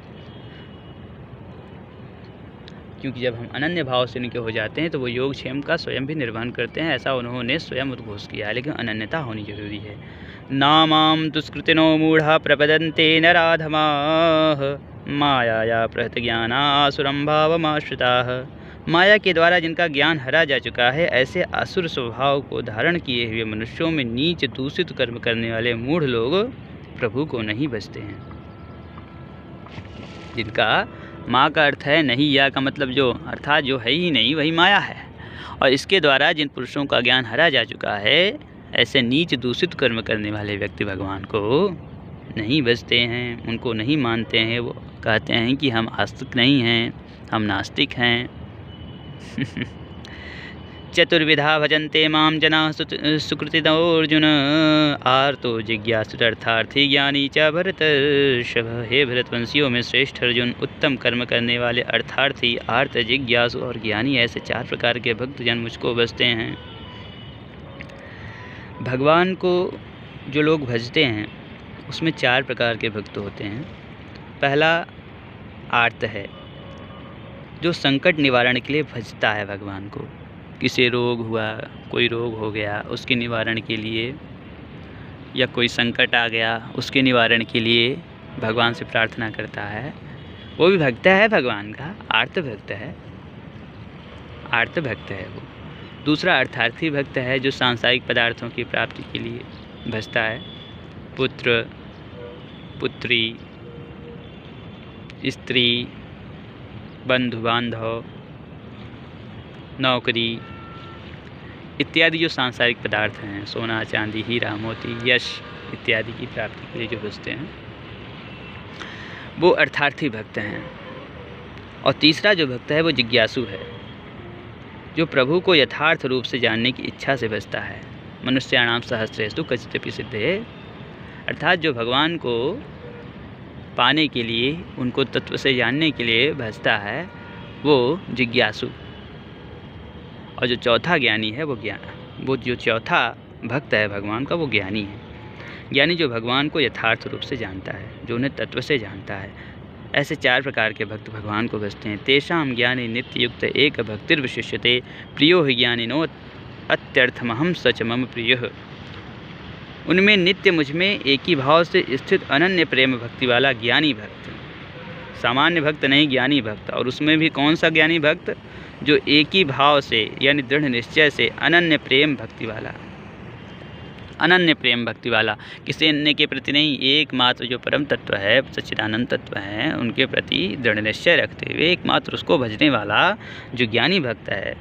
क्योंकि जब हम अनन्य भाव से उनके हो जाते हैं तो वो योगक्षेम का स्वयं भी निर्वहन करते हैं, ऐसा उन्होंने स्वयं उद्घोष किया है। लेकिन अनन्यता होनी जरूरी है। नामाम दुष्कृतिनो मूढ़ा प्रपद्यन्ते नराधमाः मायाया प्रहत ज्ञानासुरं भावमाश्रिताः। माया के द्वारा जिनका ज्ञान हरा जा चुका है, ऐसे असुर स्वभाव को धारण किए हुए मनुष्यों में नीच दूषित कर्म करने वाले मूढ़ लोग प्रभु को नहीं बचते हैं। जिनका माँ का अर्थ है नहीं, या का मतलब जो अर्थात जो है ही नहीं वही माया है। और इसके द्वारा जिन पुरुषों का ज्ञान हरा जा चुका है, ऐसे नीच दूषित कर्म करने वाले व्यक्ति भगवान को नहीं बचते हैं, उनको नहीं मानते हैं। वो कहते हैं कि हम आस्तिक नहीं हैं, हम नास्तिक हैं। चतुर्विधा भजन्ते माम जनाः सुकृतिनो अर्जुन आर्तो जिज्ञासुरर्थार्थी ज्ञानी च भरतर्षभ। हे भरतवंशियों में श्रेष्ठ अर्जुन, उत्तम कर्म करने वाले अर्थार्थी, आर्त, जिज्ञासु और ज्ञानी, ऐसे 4 प्रकार के भक्तजन मुझको भजते हैं। भगवान को जो लोग भजते हैं उसमें 4 प्रकार के भक्त होते हैं। पहला आर्त है, जो संकट निवारण के लिए भजता है भगवान को। किसी रोग हुआ, कोई रोग हो गया, उसके निवारण के लिए, या कोई संकट आ गया उसके निवारण के लिए भगवान से प्रार्थना करता है, वो भी भक्त है भगवान का, आर्त भक्त है, आर्त भक्त है वो। दूसरा अर्थार्थी भक्त है, जो सांसारिक पदार्थों की प्राप्ति के लिए भजता है। पुत्र, पुत्री, स्त्री, बंधु बांधव, नौकरी इत्यादि जो सांसारिक पदार्थ हैं, सोना चांदी हीरा मोती यश इत्यादि की प्राप्ति के लिए जो भजते हैं, वो अर्थार्थी भक्त हैं। और तीसरा जो भक्त है वो जिज्ञासु है, जो प्रभु को यथार्थ रूप से जानने की इच्छा से भजता है। मनुष्याणाम सहस्रेषु कश्चिदपि सिद्धे, अर्थात जो भगवान को पाने के लिए, उनको तत्व से जानने के लिए भजता है, वो जिज्ञासु। और जो चौथा ज्ञानी है वो जो चौथा भक्त है भगवान का, वो ज्ञानी है। ज्ञानी जो भगवान को यथार्थ रूप से जानता है, जो उन्हें तत्व से जानता है। ऐसे 4 प्रकार के भक्त भगवान को भजते हैं। तेषां ज्ञानी नित्य युक्त एक भक्तिर्विशिष्यते प्रियो हि ज्ञानिनो अत्यर्थमहं सच मम प्रियः। उनमें नित्य मुझ में एक ही भाव से स्थित अनन्य प्रेम भक्ति वाला ज्ञानी भक्त, सामान्य भक्त नहीं, ज्ञानी भक्त। और उसमें भी कौन सा ज्ञानी भक्त? जो एक ही भाव से यानी दृढ़ निश्चय से अनन्य प्रेम भक्ति वाला, अनन्य प्रेम भक्ति वाला, किसी अन्य के प्रति नहीं, एकमात्र जो परम तत्व है, सच्चिदानंद तत्व है, उनके प्रति दृढ़ निश्चय रखते हुए एकमात्र उसको भजने वाला जो ज्ञानी भक्त है,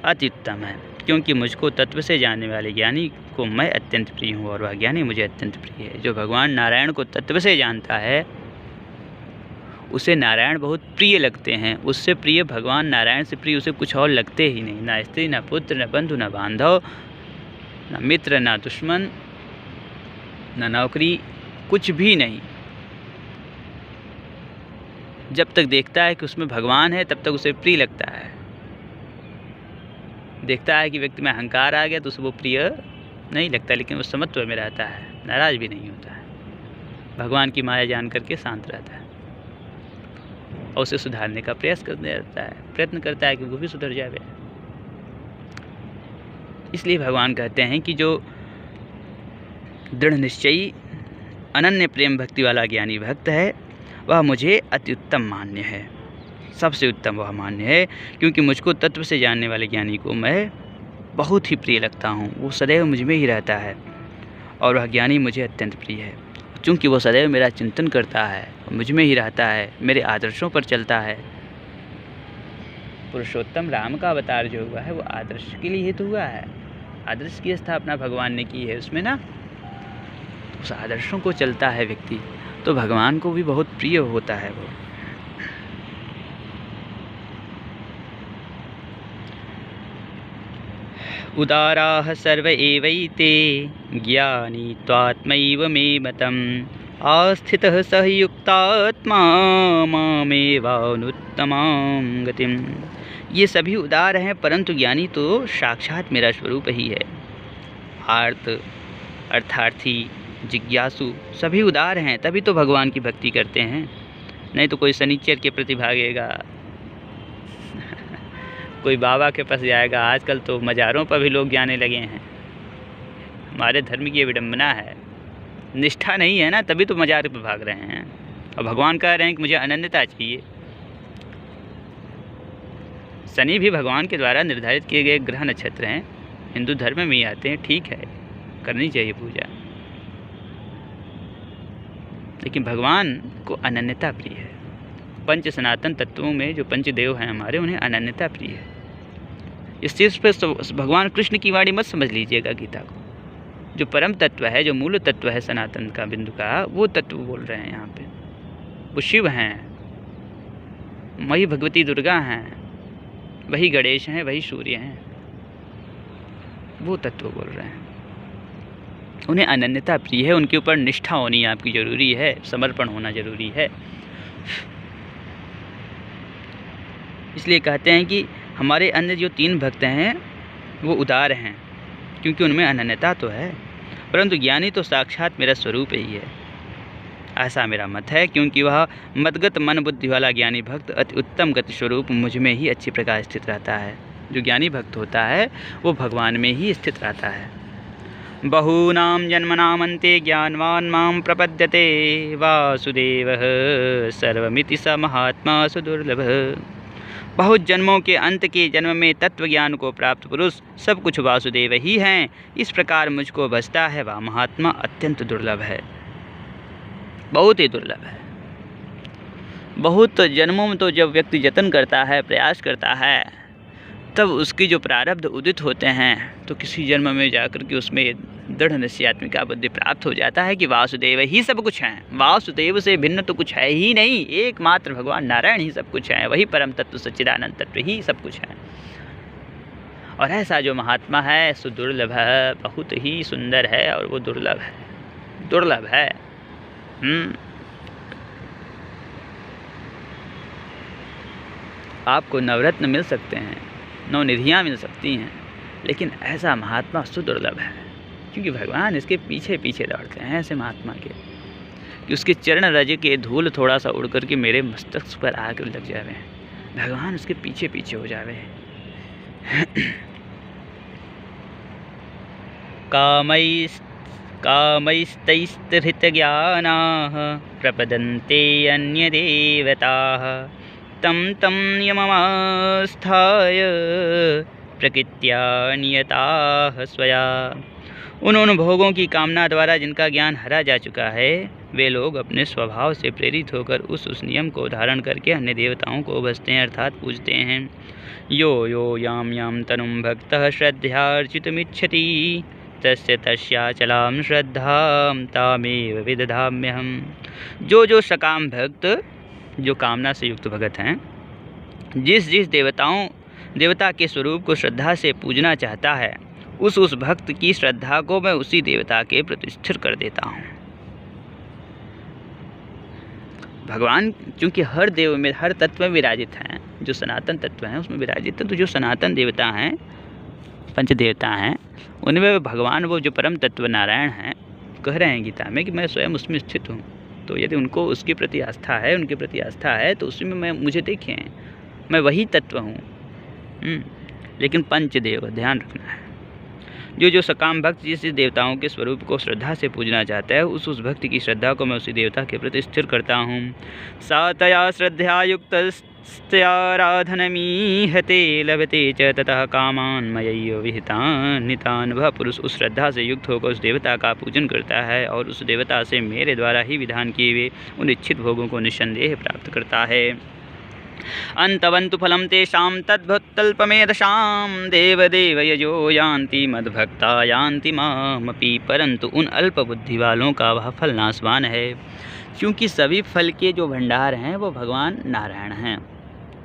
अति उत्तम है। क्योंकि मुझको तत्व से जानने वाले ज्ञानी को मैं अत्यंत प्रिय हूँ और वह ज्ञानी मुझे अत्यंत प्रिय है। जो भगवान नारायण को तत्व से जानता है उसे नारायण बहुत प्रिय लगते हैं। उससे प्रिय भगवान नारायण से प्रिय उसे कुछ और लगते ही नहीं। ना स्त्री, ना पुत्र, ना बंधु, ना बांधव, ना मित्र, ना दुश्मन, ना नौकरी, कुछ भी नहीं। जब तक देखता है कि उसमें भगवान है तब तक उसे प्रिय लगता है। देखता है कि व्यक्ति में अहंकार आ गया तो उसे वो प्रिय नहीं लगता, लेकिन वो समत्व में रहता है, नाराज भी नहीं होता है, भगवान की माया जान करके शांत रहता है और उसे सुधारने का प्रयत्न करता है कि वो भी सुधर जाए। इसलिए भगवान कहते हैं कि जो दृढ़ निश्चयी अनन्य प्रेम भक्ति वाला ज्ञानी भक्त है वह मुझे अति उत्तम मान्य है, सबसे उत्तम वह मान्य है, क्योंकि मुझको तत्व से जानने वाले ज्ञानी को मैं बहुत ही प्रिय लगता हूँ। वो सदैव मुझ में ही रहता है और वह ज्ञानी मुझे अत्यंत प्रिय है, क्योंकि वो सदैव मेरा चिंतन करता है, मुझ में ही रहता है, मेरे आदर्शों पर चलता है। पुरुषोत्तम राम का अवतार जो हुआ है वो आदर्श के लिए हेतु हुआ है। आदर्श की स्थापना भगवान ने की है उसमें ना, उस आदर्शों को चलता है व्यक्ति तो भगवान को भी बहुत प्रिय होता है वो। उदाराः सर्व एवैते ज्ञानी त्वात्मैव मे मतम् आस्थितः सः युक्तात्मा मामेवानुत्तमां गतिम्। ये सभी उदार हैं, परंतु ज्ञानी तो साक्षात मेरा स्वरूप ही है। आर्त, अर्थार्थी, जिज्ञासु सभी उदार हैं, तभी तो भगवान की भक्ति करते हैं। नहीं तो कोई शनिचर के प्रति भागेगा कोई बाबा के पास जाएगा। आजकल तो मज़ारों पर भी लोग जाने लगे हैं। हमारे धर्म की विडंबना है, निष्ठा नहीं है ना, तभी तो मज़ार पर भाग रहे हैं। और भगवान कह रहे हैं कि मुझे अनन्यता चाहिए। शनि भी भगवान के द्वारा निर्धारित किए गए ग्रह नक्षत्र हैं, हिंदू धर्म में ही आते हैं, ठीक है, करनी चाहिए पूजा, लेकिन भगवान को अनन्यता प्रिय है। पंच सनातन तत्वों में जो पंचदेव हैं हमारे, उन्हें अनन्यता प्रिय है। इस चीज़ पर भगवान कृष्ण की वाणी मत समझ लीजिएगा गीता को। जो परम तत्व है, जो मूल तत्व है सनातन का, बिंदु का, वो तत्व बोल रहे हैं यहाँ पे। वो शिव हैं, वही भगवती दुर्गा हैं, वही गणेश हैं, वही सूर्य हैं, वो तत्व बोल रहे हैं। उन्हें अनन्यता प्रिय है, उनके ऊपर निष्ठा होनी आपकी ज़रूरी है, समर्पण होना ज़रूरी है। इसलिए कहते हैं कि हमारे अन्य जो 3 भक्त हैं वो उदार हैं, क्योंकि उनमें अनन्यता तो है, परंतु ज्ञानी तो साक्षात मेरा स्वरूप ही है, ऐसा मेरा मत है। क्योंकि वह मदगत मन बुद्धि वाला ज्ञानी भक्त अति उत्तम गति स्वरूप मुझ में ही अच्छी प्रकार स्थित रहता है। जो ज्ञानी भक्त होता है वो भगवान में ही स्थित रहता है। बहूनां जन्मनामन्ते ज्ञानवान् मां प्रपद्यते वासुदेवः सर्वमिति स महात्मा सुदुर्लभः। बहुत जन्मों के अंत के जन्म में तत्व ज्ञान को प्राप्त पुरुष सब कुछ वासुदेव ही हैं, इस प्रकार मुझको बचता है वह महात्मा अत्यंत दुर्लभ है, बहुत ही दुर्लभ है। बहुत जन्मों में तो जब व्यक्ति यत्न करता है, प्रयास करता है, तब उसकी जो प्रारब्ध उदित होते हैं तो किसी जन्म में जाकर के उसमें दृढ़ निश्चयात्मिका बुद्धि प्राप्त हो जाता है कि वासुदेव ही सब कुछ हैं। वासुदेव से भिन्न तो कुछ है ही नहीं, एकमात्र भगवान नारायण ही सब कुछ हैं, वही परम तत्व सच्चिदानंद तत्व ही सब कुछ है। और ऐसा जो महात्मा है सुदुर्लभ है, बहुत ही सुंदर है, और वो दुर्लभ है, दुर्लभ है। आपको नवरत्न मिल सकते हैं, नवनिधियाँ मिल सकती हैं, लेकिन ऐसा महात्मा सुदुर्लभ है, क्योंकि भगवान इसके पीछे पीछे दौड़ते हैं ऐसे महात्मा के, कि उसके चरण रज के धूल थोड़ा सा उड़ करके मेरे मस्तक पर आकर लग जावे, भगवान उसके पीछे पीछे हो जावे। कामैस्तैस्तहृतज्ञानाः प्रपदन्ते अन्यदेवताः तं तं यममास्थाय प्रकृत्या नियताः स्वया। उन भोगों की कामना द्वारा जिनका ज्ञान हरा जा चुका है, वे लोग अपने स्वभाव से प्रेरित होकर उस नियम को धारण करके अन्य देवताओं को भजते हैं, अर्थात पूजते हैं। यो यो याम याम तनुं भक्तः श्रद्धार्चितुमिच्छति तस्य तस्याचलां श्रद्धां तामेव विदधाम्यहम्। जो सकाम भक्त, जो कामना से युक्त भगत हैं, जिस देवता के स्वरूप को श्रद्धा से पूजना चाहता है, उस भक्त की श्रद्धा को मैं उसी देवता के प्रति स्थिर कर देता हूँ। भगवान चूँकि हर देव में, हर तत्व में विराजित हैं, जो सनातन तत्व हैं उसमें विराजित हैं, तो जो सनातन देवता हैं, पंच देवता हैं, उनमें भगवान वो जो परम तत्व नारायण हैं, कह रहे हैं गीता में कि मैं स्वयं उसमें स्थित हूँ। तो यदि उनको उसके प्रति आस्था है, उनके प्रति आस्था है, तो उसमें मुझे देखें, मैं वही तत्व हूँ। लेकिन पंचदेव ध्यान रखना है, जो सकाम भक्त जिस देवताओं के स्वरूप को श्रद्धा से पूजना चाहता है, उस भक्ति की श्रद्धा को मैं उसी देवता के प्रति स्थिर करता हूँ। सा तया श्रद्धया युक्तस्त्याराधनमीहते लभते च ततः कामान मयैव विहितान नितान। वह पुरुष उस श्रद्धा से युक्त होकर उस देवता का पूजन करता है और उस देवता से मेरे द्वारा ही विधान किए हुए उन इच्छित भोगों को निस्संदेह प्राप्त करता है। अंतवन्तु फलं तेषां तद्भुत्तल्पमेधसां देवदेव यजो यान्ति मद्भक्ता यान्ति मामपि। परंतु उन अल्प बुद्धि वालों का वह फल नाशवान है, क्योंकि सभी फल के जो भंडार हैं वो भगवान नारायण हैं।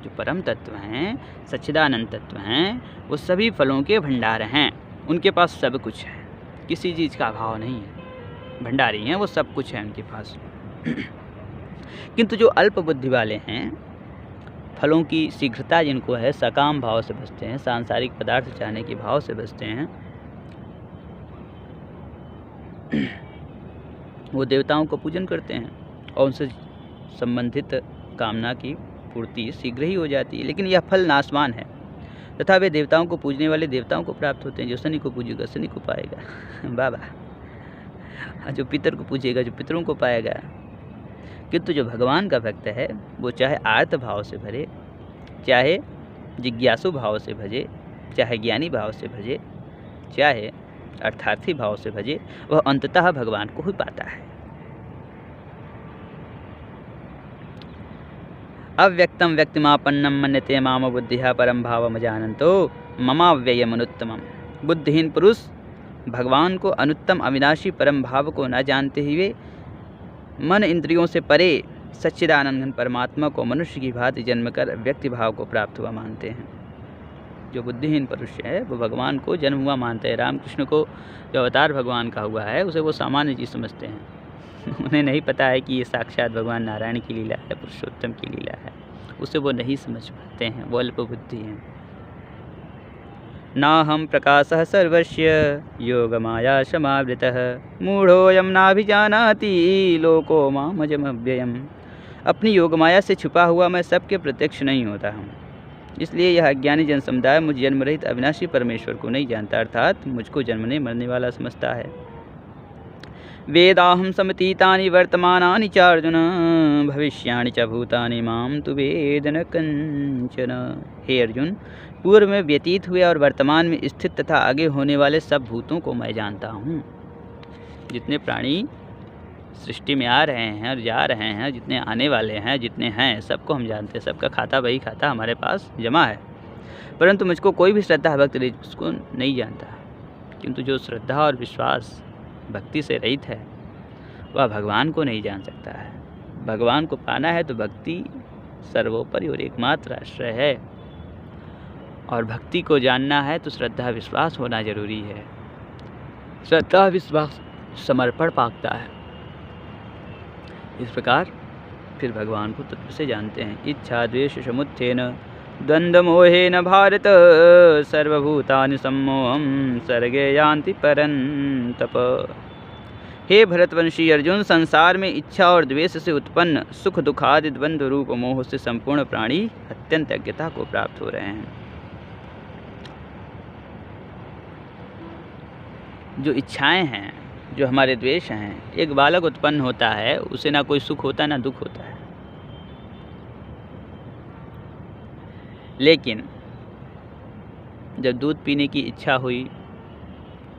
जो परम तत्व हैं, सच्चिदानंद तत्व हैं, वो सभी फलों के भंडार हैं। उनके पास सब कुछ है, किसी चीज़ का अभाव नहीं है, भंडारी हैं, वो सब कुछ है उनके पास। किंतु जो अल्प बुद्धि वाले हैं, फलों की शीघ्रता जिनको है, सकाम भाव से बचते हैं, सांसारिक पदार्थ चाहने के भाव से बचते हैं, वो देवताओं को पूजन करते हैं और उनसे संबंधित कामना की पूर्ति शीघ्र ही हो जाती है। लेकिन यह फल नाशवान है तथा वे देवताओं को पूजने वाले देवताओं को प्राप्त होते हैं। जो शनि को पूजेगा शनि को पाएगा बाबा, जो पितर को पूजेगा जो पितरों को पाएगा। किंतु जो भगवान का भक्त है, वो चाहे आर्त भाव से भरे, चाहे जिज्ञासु भाव से भजे, चाहे ज्ञानी भाव से भजे, चाहे अर्थार्थी भाव से भजे, वह अंततः भगवान को ही पाता है। अव्यक्तम व्यक्तिमापन्नम मन्यते माम बुद्धिया परम भावमजानन्तो ममाव्ययमनुत्तमम्। बुद्धिहीन पुरुष भगवान को अनुत्तम अविनाशी परम भाव को न जानते हुए मन इंद्रियों से परे सच्चिदानंद परमात्मा को मनुष्य की भांति जन्म कर व्यक्ति भाव को प्राप्त हुआ मानते हैं। जो बुद्धिहीन पुरुष है वो भगवान को जन्म हुआ मानते हैं। रामकृष्ण को जो अवतार भगवान का हुआ है उसे वो सामान्य चीज़ समझते हैं। उन्हें नहीं पता है कि ये साक्षात भगवान नारायण की लीला है, पुरुषोत्तम की लीला है। उसे वो नहीं समझ पाते हैं, वो अल्प बुद्धि हैं। नाहं प्रकाशः सर्वस्य योगमाया समावृतः मूढ़ोऽयं नाभिजानाति लोको मामजमव्ययम्। अपनी योगमाया से छुपा हुआ मैं सबके प्रत्यक्ष नहीं होता हूँ, इसलिए यह अज्ञानी जन समुदाय मुझ जन्म रहित अविनाशी परमेश्वर को नहीं जानता, अर्थात मुझको जन्मने मरने वाला समझता है। वेदाहं समतीतानि वर्तमानानि च अर्जुन भविष्याणि च भूतानि मां तु वेद न कंचन। हे अर्जुन, पूर्व में व्यतीत हुए और वर्तमान में स्थित तथा आगे होने वाले सब भूतों को मैं जानता हूँ। जितने प्राणी सृष्टि में आ रहे हैं और जा रहे हैं, जितने आने वाले हैं, जितने हैं, सबको हम जानते हैं। सबका खाता बही खाता हमारे पास जमा है, परंतु मुझको कोई भी श्रद्धा भक्त उसको नहीं जानता। किंतु जो श्रद्धा और विश्वास भक्ति से रहित है वह भगवान को नहीं जान सकता है। भगवान को पाना है तो भक्ति सर्वोपरि और एकमात्र आश्रय है, और भक्ति को जानना है तो श्रद्धा विश्वास होना जरूरी है। श्रद्धा विश्वास समर्पण पाता है। इस प्रकार फिर भगवान को तत्व से जानते हैं। इच्छा द्वेष समुत्थेन द्वंद्व मोहेन भारत सर्वभूतानि सम्मोहं सर्गे यान्ति परन्तप। हे भरतवंशी अर्जुन, संसार में इच्छा और द्वेष से उत्पन्न सुख दुखादि द्वंद्व रूप मोह से संपूर्ण प्राणी अत्यंत अज्ञता को प्राप्त हो रहे हैं। जो इच्छाएं हैं, जो हमारे द्वेष हैं, एक बालक उत्पन्न होता है, उसे ना कोई सुख होता ना दुख होता है। लेकिन जब दूध पीने की इच्छा हुई,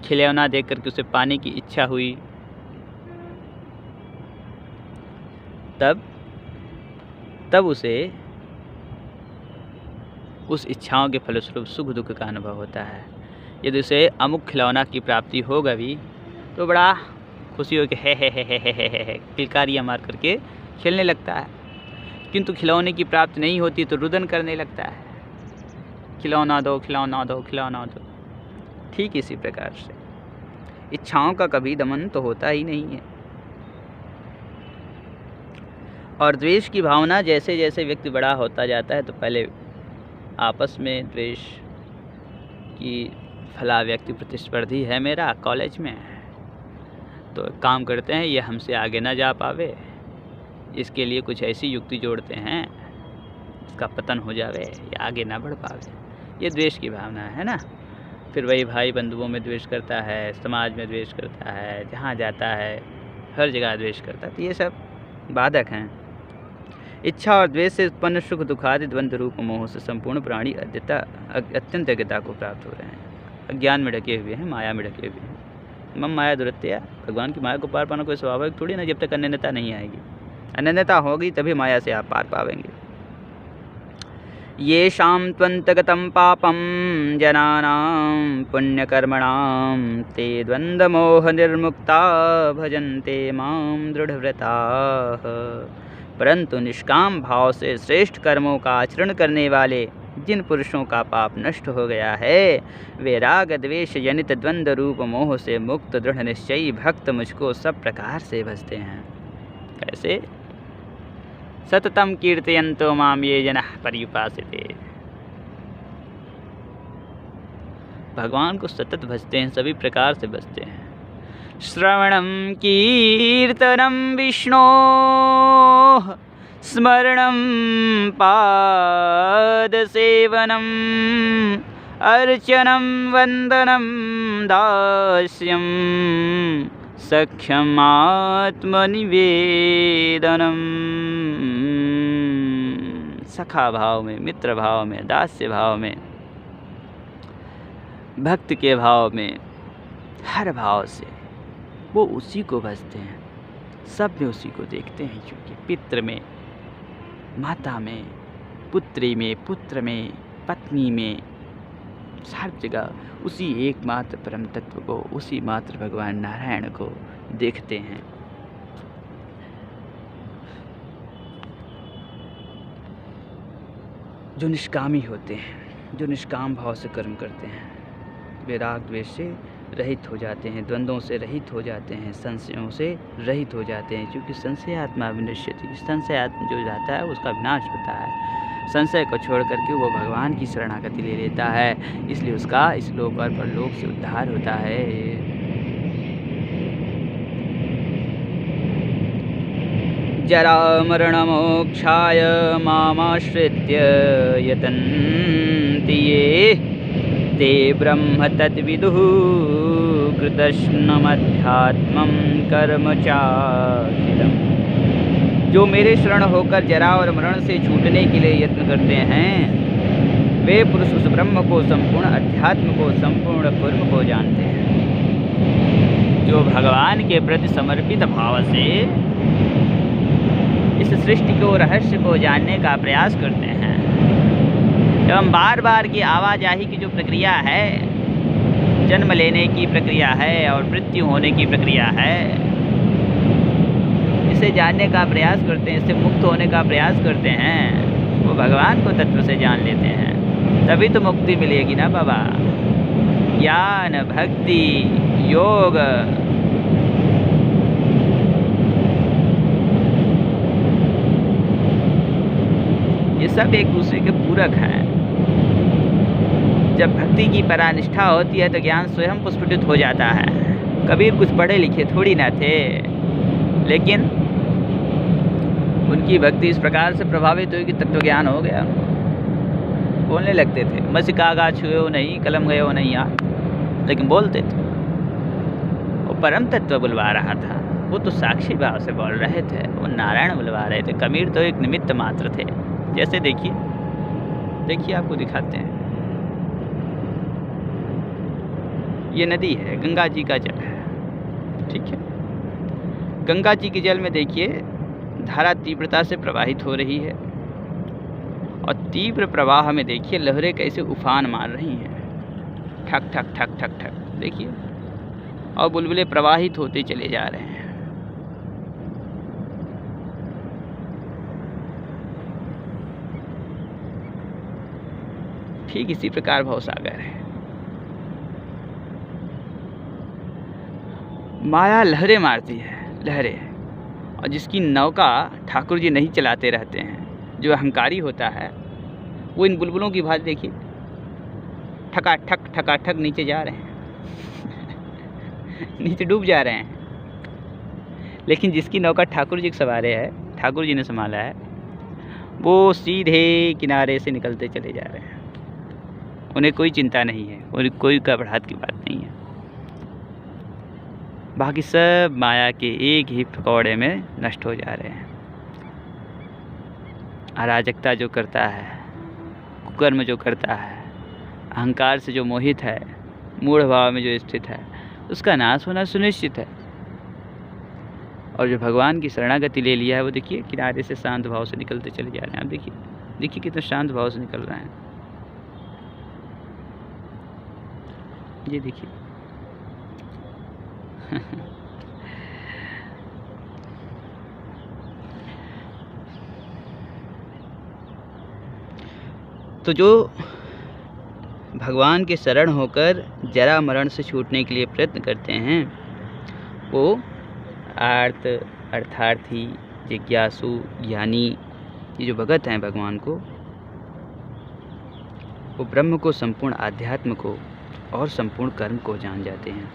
खिलौना देख करके उसे पाने की इच्छा हुई, तब उसे उस इच्छाओं के फलस्वरूप सुख दुख का अनुभव होता है। यदि उसे अमुक खिलौना की प्राप्ति होगा भी तो बड़ा खुशी हो के हे किलकारियाँ मार करके खेलने लगता है। किंतु खिलौने की प्राप्ति नहीं होती तो रुदन करने लगता है, खिलौना दो खिलौना दो खिलौना दो। ठीक इसी प्रकार से इच्छाओं का कभी दमन तो होता ही नहीं है। और द्वेष की भावना जैसे जैसे व्यक्ति बड़ा होता जाता है तो पहले आपस में द्वेष की फला व्यक्ति प्रतिस्पर्धी है मेरा कॉलेज में, तो काम करते हैं ये हमसे आगे ना जा पावे, इसके लिए कुछ ऐसी युक्ति जोड़ते हैं इसका पतन हो जावे या आगे ना बढ़ पावे। ये द्वेष की भावना है ना। फिर वही भाई बंधुओं में द्वेष करता है, समाज में द्वेष करता है, जहाँ जाता है हर जगह द्वेष करता है। तो ये सब बाधक हैं। इच्छा और द्वेष से उत्पन्न सुख दुखादि द्वंद्व रूप मोह से संपूर्ण प्राणी अत्यंत अज्ञता को प्राप्त हो रहे हैं, अज्ञान में ढके हुए हैं, माया में ढके हुए हैं। मम माया दुरत्या, भगवान की माया को पार पाना कोई स्वाभाविक थोड़ी ना, जब तक अनन्यता नहीं आएगी। अनन्यता होगी तभी माया से आप पार पावेंगे। ये शाम त्वंतगतम पापम जनानां पुण्यकर्मणां ते द्वंद्वमोह निर्मुक्ता भजन्ते मां दृढ़व्रताः। परंतु निष्काम भाव से श्रेष्ठ कर्मों का आचरण करने वाले जिन पुरुषों का पाप नष्ट हो गया है, वे राग द्वेष जनित द्वंद्व रूप मोह से मुक्त दृढ़ निश्चयी भक्त मुझको सब प्रकार से भजते हैं। कैसे? सततम कीर्तयन्तो माम ये जनः पर्युपासते। भगवान को सतत भजते हैं, सभी प्रकार से भजते हैं। श्रवणं कीर्तनं विष्णोः स्मरणं पादसेवनम् अर्चनं वन्दनं दास्यं सख्यम् आत्मनिवेदनम्। सखा भाव में, मित्र भाव में, दास्य भाव में, भक्त के भाव में, हर भाव से वो उसी को भजते हैं। सब में उसी को देखते हैं, क्योंकि पितृ में, माता में, पुत्री में, पुत्र में, पत्नी में, हर जगह उसी एकमात्र परम तत्व को, उसी मात्र भगवान नारायण को देखते हैं। जो निष्कामी होते हैं, जो निष्काम भाव से कर्म करते हैं, वे राग द्वेष से रहित हो जाते हैं, द्वंद्वों से रहित हो जाते हैं, संशयों से रहित हो जाते हैं। क्योंकि संशय आत्मा विनश्यति, संशय आत्मा जो जाता है उसका विनाश होता है। संशय को छोड़ करके वो भगवान की शरणागति ले लेता है, इसलिए उसका इस लोक और परलोक से उद्धार होता है। जरा मरण मोक्षाय मामाश्रित्य यतन्ति ये ते ब्रह्म तद्विदुः कृतस्नमध्यात्मं कर्म चाखिलम्। जो मेरे शरण होकर जरा और मरण से छूटने के लिए यत्न करते हैं, वे पुरुष उस ब्रह्म को, संपूर्ण अध्यात्म को, संपूर्ण कर्म को जानते हैं। जो भगवान के प्रति समर्पित भाव से इस सृष्टि को, रहस्य को जानने का प्रयास करते हैं एवं बार बार की आवाजाही की जो प्रक्रिया है, जन्म लेने की प्रक्रिया है और मृत्यु होने की प्रक्रिया है, इसे जानने का प्रयास करते हैं, इससे मुक्त होने का प्रयास करते हैं, वो भगवान को तत्व से जान लेते हैं। तभी तो मुक्ति मिलेगी ना बाबा। ज्ञान, भक्ति, योग, ये सब एक दूसरे के पूरक हैं। जब भक्ति की परानिष्ठा होती है तो ज्ञान स्वयं पुष्पित हो जाता है। कबीर कुछ पढ़े लिखे थोड़ी ना थे, लेकिन उनकी भक्ति इस प्रकार से प्रभावित हुई कि तत्व ज्ञान हो गया। बोलने लगते थे, मसिकागा छुए नहीं, कलम गए नहीं यार, लेकिन बोलते थे। वो परम तत्व बुलवा रहा था, वो तो साक्षी भाव से बोल रहे थे, वो नारायण बुलवा रहे थे। कबीर तो एक निमित्त मात्र थे। जैसे देखिए आपको दिखाते हैं, ये नदी है, गंगा जी का जल है, ठीक है। गंगा जी के जल में देखिए धारा तीव्रता से प्रवाहित हो रही है, और तीव्र प्रवाह में देखिए लहरें कैसे उफान मार रही हैं, ठक ठक ठक ठक ठक, देखिए, और बुलबुले प्रवाहित होते चले जा रहे हैं। ठीक इसी प्रकार भवसागर है। माया लहरें मारती है, लहरें, और जिसकी नौका ठाकुर जी नहीं चलाते रहते हैं, जो अहंकारी होता है, वो इन बुलबुलों की भांति देखिए ठका ठक नीचे जा रहे हैं नीचे डूब जा रहे हैं। लेकिन जिसकी नौका ठाकुर जी सवारे है, ठाकुर जी ने संभाला है, वो सीधे किनारे से निकलते चले जा रहे हैं। उन्हें कोई चिंता नहीं है और कोई घबराहट की बात नहीं है। बाकी सब माया के एक ही पकौड़े में नष्ट हो जा रहे हैं। अराजकता जो करता है, कुकर्म जो करता है, अहंकार से जो मोहित है, मूढ़ भाव में जो स्थित है, उसका नाश होना सुनिश्चित है। और जो भगवान की शरणागति ले लिया है वो देखिए किनारे से शांत भाव से निकलते चले जा रहे हैं। आप देखिए कितना शांत भाव से निकल रहे हैं। ये देखिए तो जो भगवान के शरण होकर जरा मरण से छूटने के लिए प्रयत्न करते हैं वो अर्थार्थी, जिज्ञासु, ज्ञानी, ये जो भगत हैं भगवान को, वो ब्रह्म को, संपूर्ण आध्यात्म को और संपूर्ण कर्म को जान जाते हैं।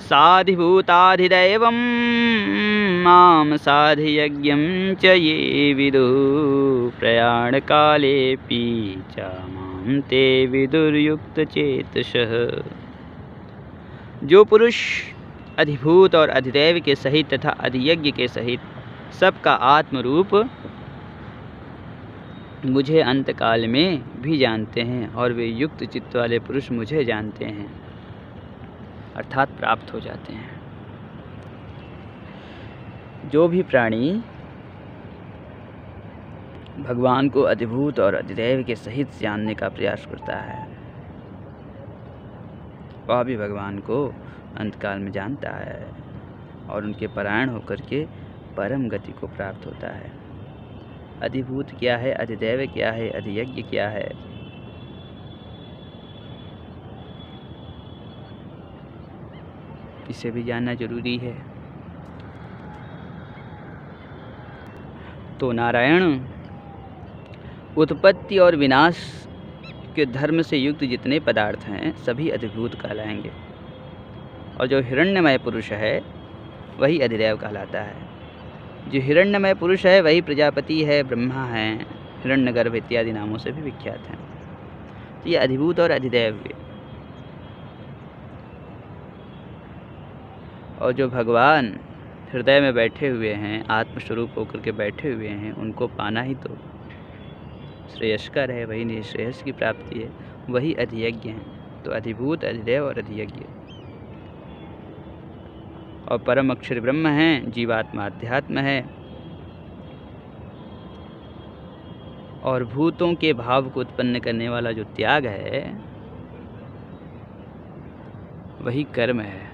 साधिभूताधिदैवं माम साधियज्ञं च ये विदुः प्रयाणकालेऽपि च मां ते विदुर्युक्तचेतसः। जो पुरुष अधिभूत और अधिदैव के सहित तथा अधियज्ञ के सहित सबका आत्मरूप मुझे अंतकाल में भी जानते हैं और वे युक्त चित्त वाले पुरुष मुझे जानते हैं अर्थात प्राप्त हो जाते हैं। जो भी प्राणी भगवान को अधिभूत और अधिदैव के सहित जानने का प्रयास करता है वह भी भगवान को अंतकाल में जानता है और उनके परायण होकर के परम गति को प्राप्त होता है। अधिभूत क्या है, अधिदैव क्या है, अधियज्ञ क्या है, इसे भी जानना जरूरी है। तो नारायण उत्पत्ति और विनाश के धर्म से युक्त जितने पदार्थ हैं सभी अधिभूत कहलाएंगे और जो हिरण्यमय पुरुष है वही अधिदैव कहलाता है। जो हिरण्यमय पुरुष है वही प्रजापति है, ब्रह्मा है, हिरण्यगर्भ इत्यादि नामों से भी विख्यात हैं। तो ये अधिभूत और अधिदैव हुए। और जो भगवान हृदय में बैठे हुए हैं, आत्मस्वरूप होकर के बैठे हुए हैं, उनको पाना ही तो श्रेयस्कर है, वही निःश्रेयस की प्राप्ति है, वही अधियज्ञ हैं। तो अधिभूत, अधिदैव और अधियज्ञ और परम अक्षर ब्रह्म हैं, जीवात्मा अध्यात्म है और भूतों के भाव को उत्पन्न करने वाला जो त्याग है वही कर्म है।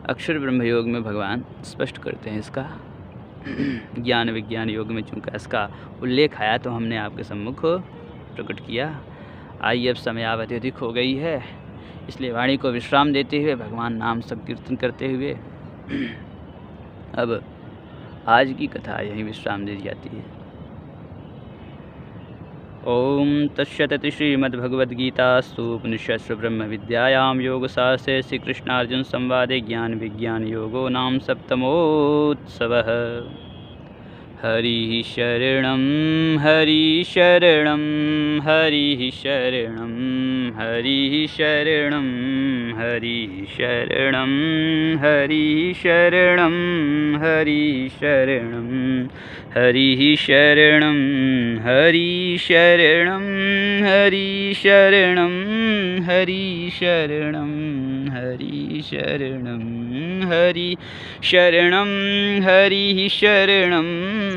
अक्षर ब्रह्म योग में भगवान स्पष्ट करते हैं इसका। ज्ञान विज्ञान योग में चूँकि इसका उल्लेख आया तो हमने आपके सम्मुख प्रकट किया। आइए अब समयावधि अधिक हो गई है, इसलिए वाणी को विश्राम देते हुए भगवान नाम संकीर्तन करते हुए अब आज की कथा यहीं विश्राम दे दी जाती है। ओम तत्सत् श्रीमद्भगवद्गीतासु उपनिषत्सु ब्रह्म विद्यायां योगशास्त्रे श्री कृष्णार्जुन संवादे ज्ञान विज्ञान योगो नाम सप्तमोत्सवः। हरि शरणं हरि शरणं हरि शरणं हरि शरणं हरि शरणं हरि शरणं हरि शरणं हरि शरणं हरि शरणं हरि शरणं हरि शरणं हरि शरणं हरि शरणं हरि शरणं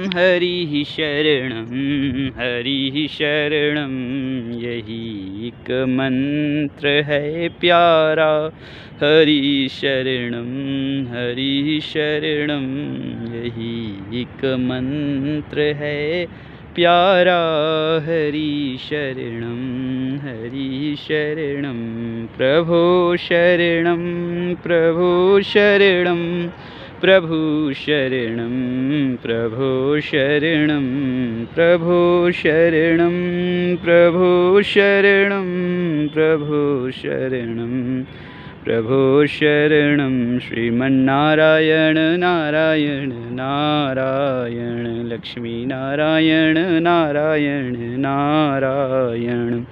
हरि शरणं हरि शरणं। यही एक मंत्र है प्यारा, हरि शरणं हरि शरणं। यही एक मंत्र है प्यारा, हरि शरणं हरि शरणं। प्रभो शरणं प्रभो शरणं प्रभु शरणं प्रभो शरणं प्रभो शरणं प्रभो शरणं प्रभो शरणं प्रभो शरणं श्रीमन्नारायण नारायण नारायण लक्ष्मी नारायण नारायण नारायण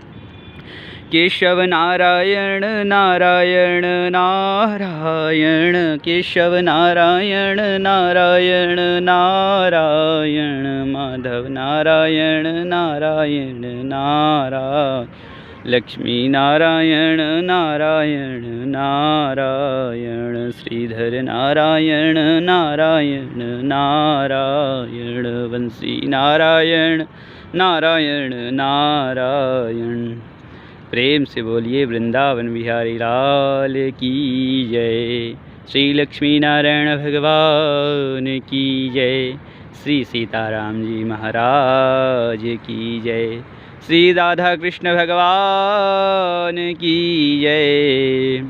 केशव नारायण नारायण नारायण केशव नारायण नारायण नारायण माधव नारायण नारायण नारायण लक्ष्मी नारायण नारायण नारायण श्रीधर नारायण नारायण नारायण वंशी नारायण नारायण नारायण। प्रेम से बोलिए वृंदावन बिहारी लाल की जय। श्री लक्ष्मी नारायण भगवान की जय। श्री सीताराम जी महाराज की जय। श्री राधा कृष्ण भगवान की जय।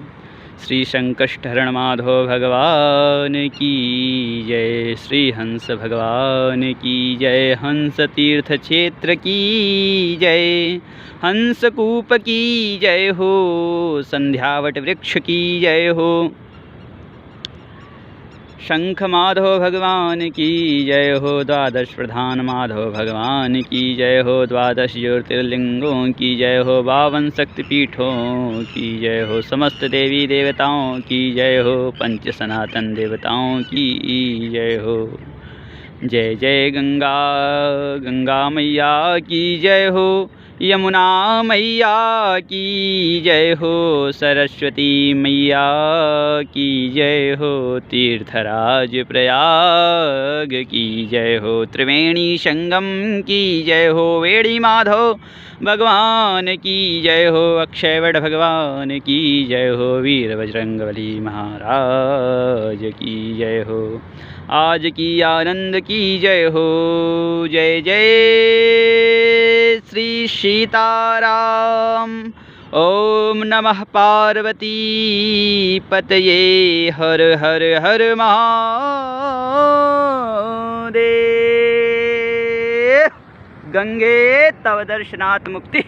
श्री संकष्टहरण माधव भगवान की जय। श्री हंस भगवान की जय। हंस तीर्थ क्षेत्र की जय। हंस कूप की जय हो। संध्यावट वृक्ष की जय हो। शंख माधव भगवान की जय हो। द्वादश प्रधान माधव भगवान की जय हो। द्वादश ज्योतिर्लिंगों की जय हो। 52 शक्तिपीठों की जय हो। समस्त देवी देवताओं की जय हो। पंच सनातन देवताओं की जय हो। जय जय गंगा गंगा मैया की जय हो। यमुना मैया की जय हो। सरस्वती मैया की जय हो। तीर्थराज प्रयाग की जय हो। त्रिवेणी संगम की जय हो। वेणी माधव भगवान की जय हो। अक्षयवट भगवान की जय हो। वीर बजरंगबली महाराज की जय हो। आज की आनंद की जय हो। जय जय श्री सीताराम। ओम नमः पार्वती पतये हर हर हर महादेव। गंगे तव दर्शनात् मुक्ति।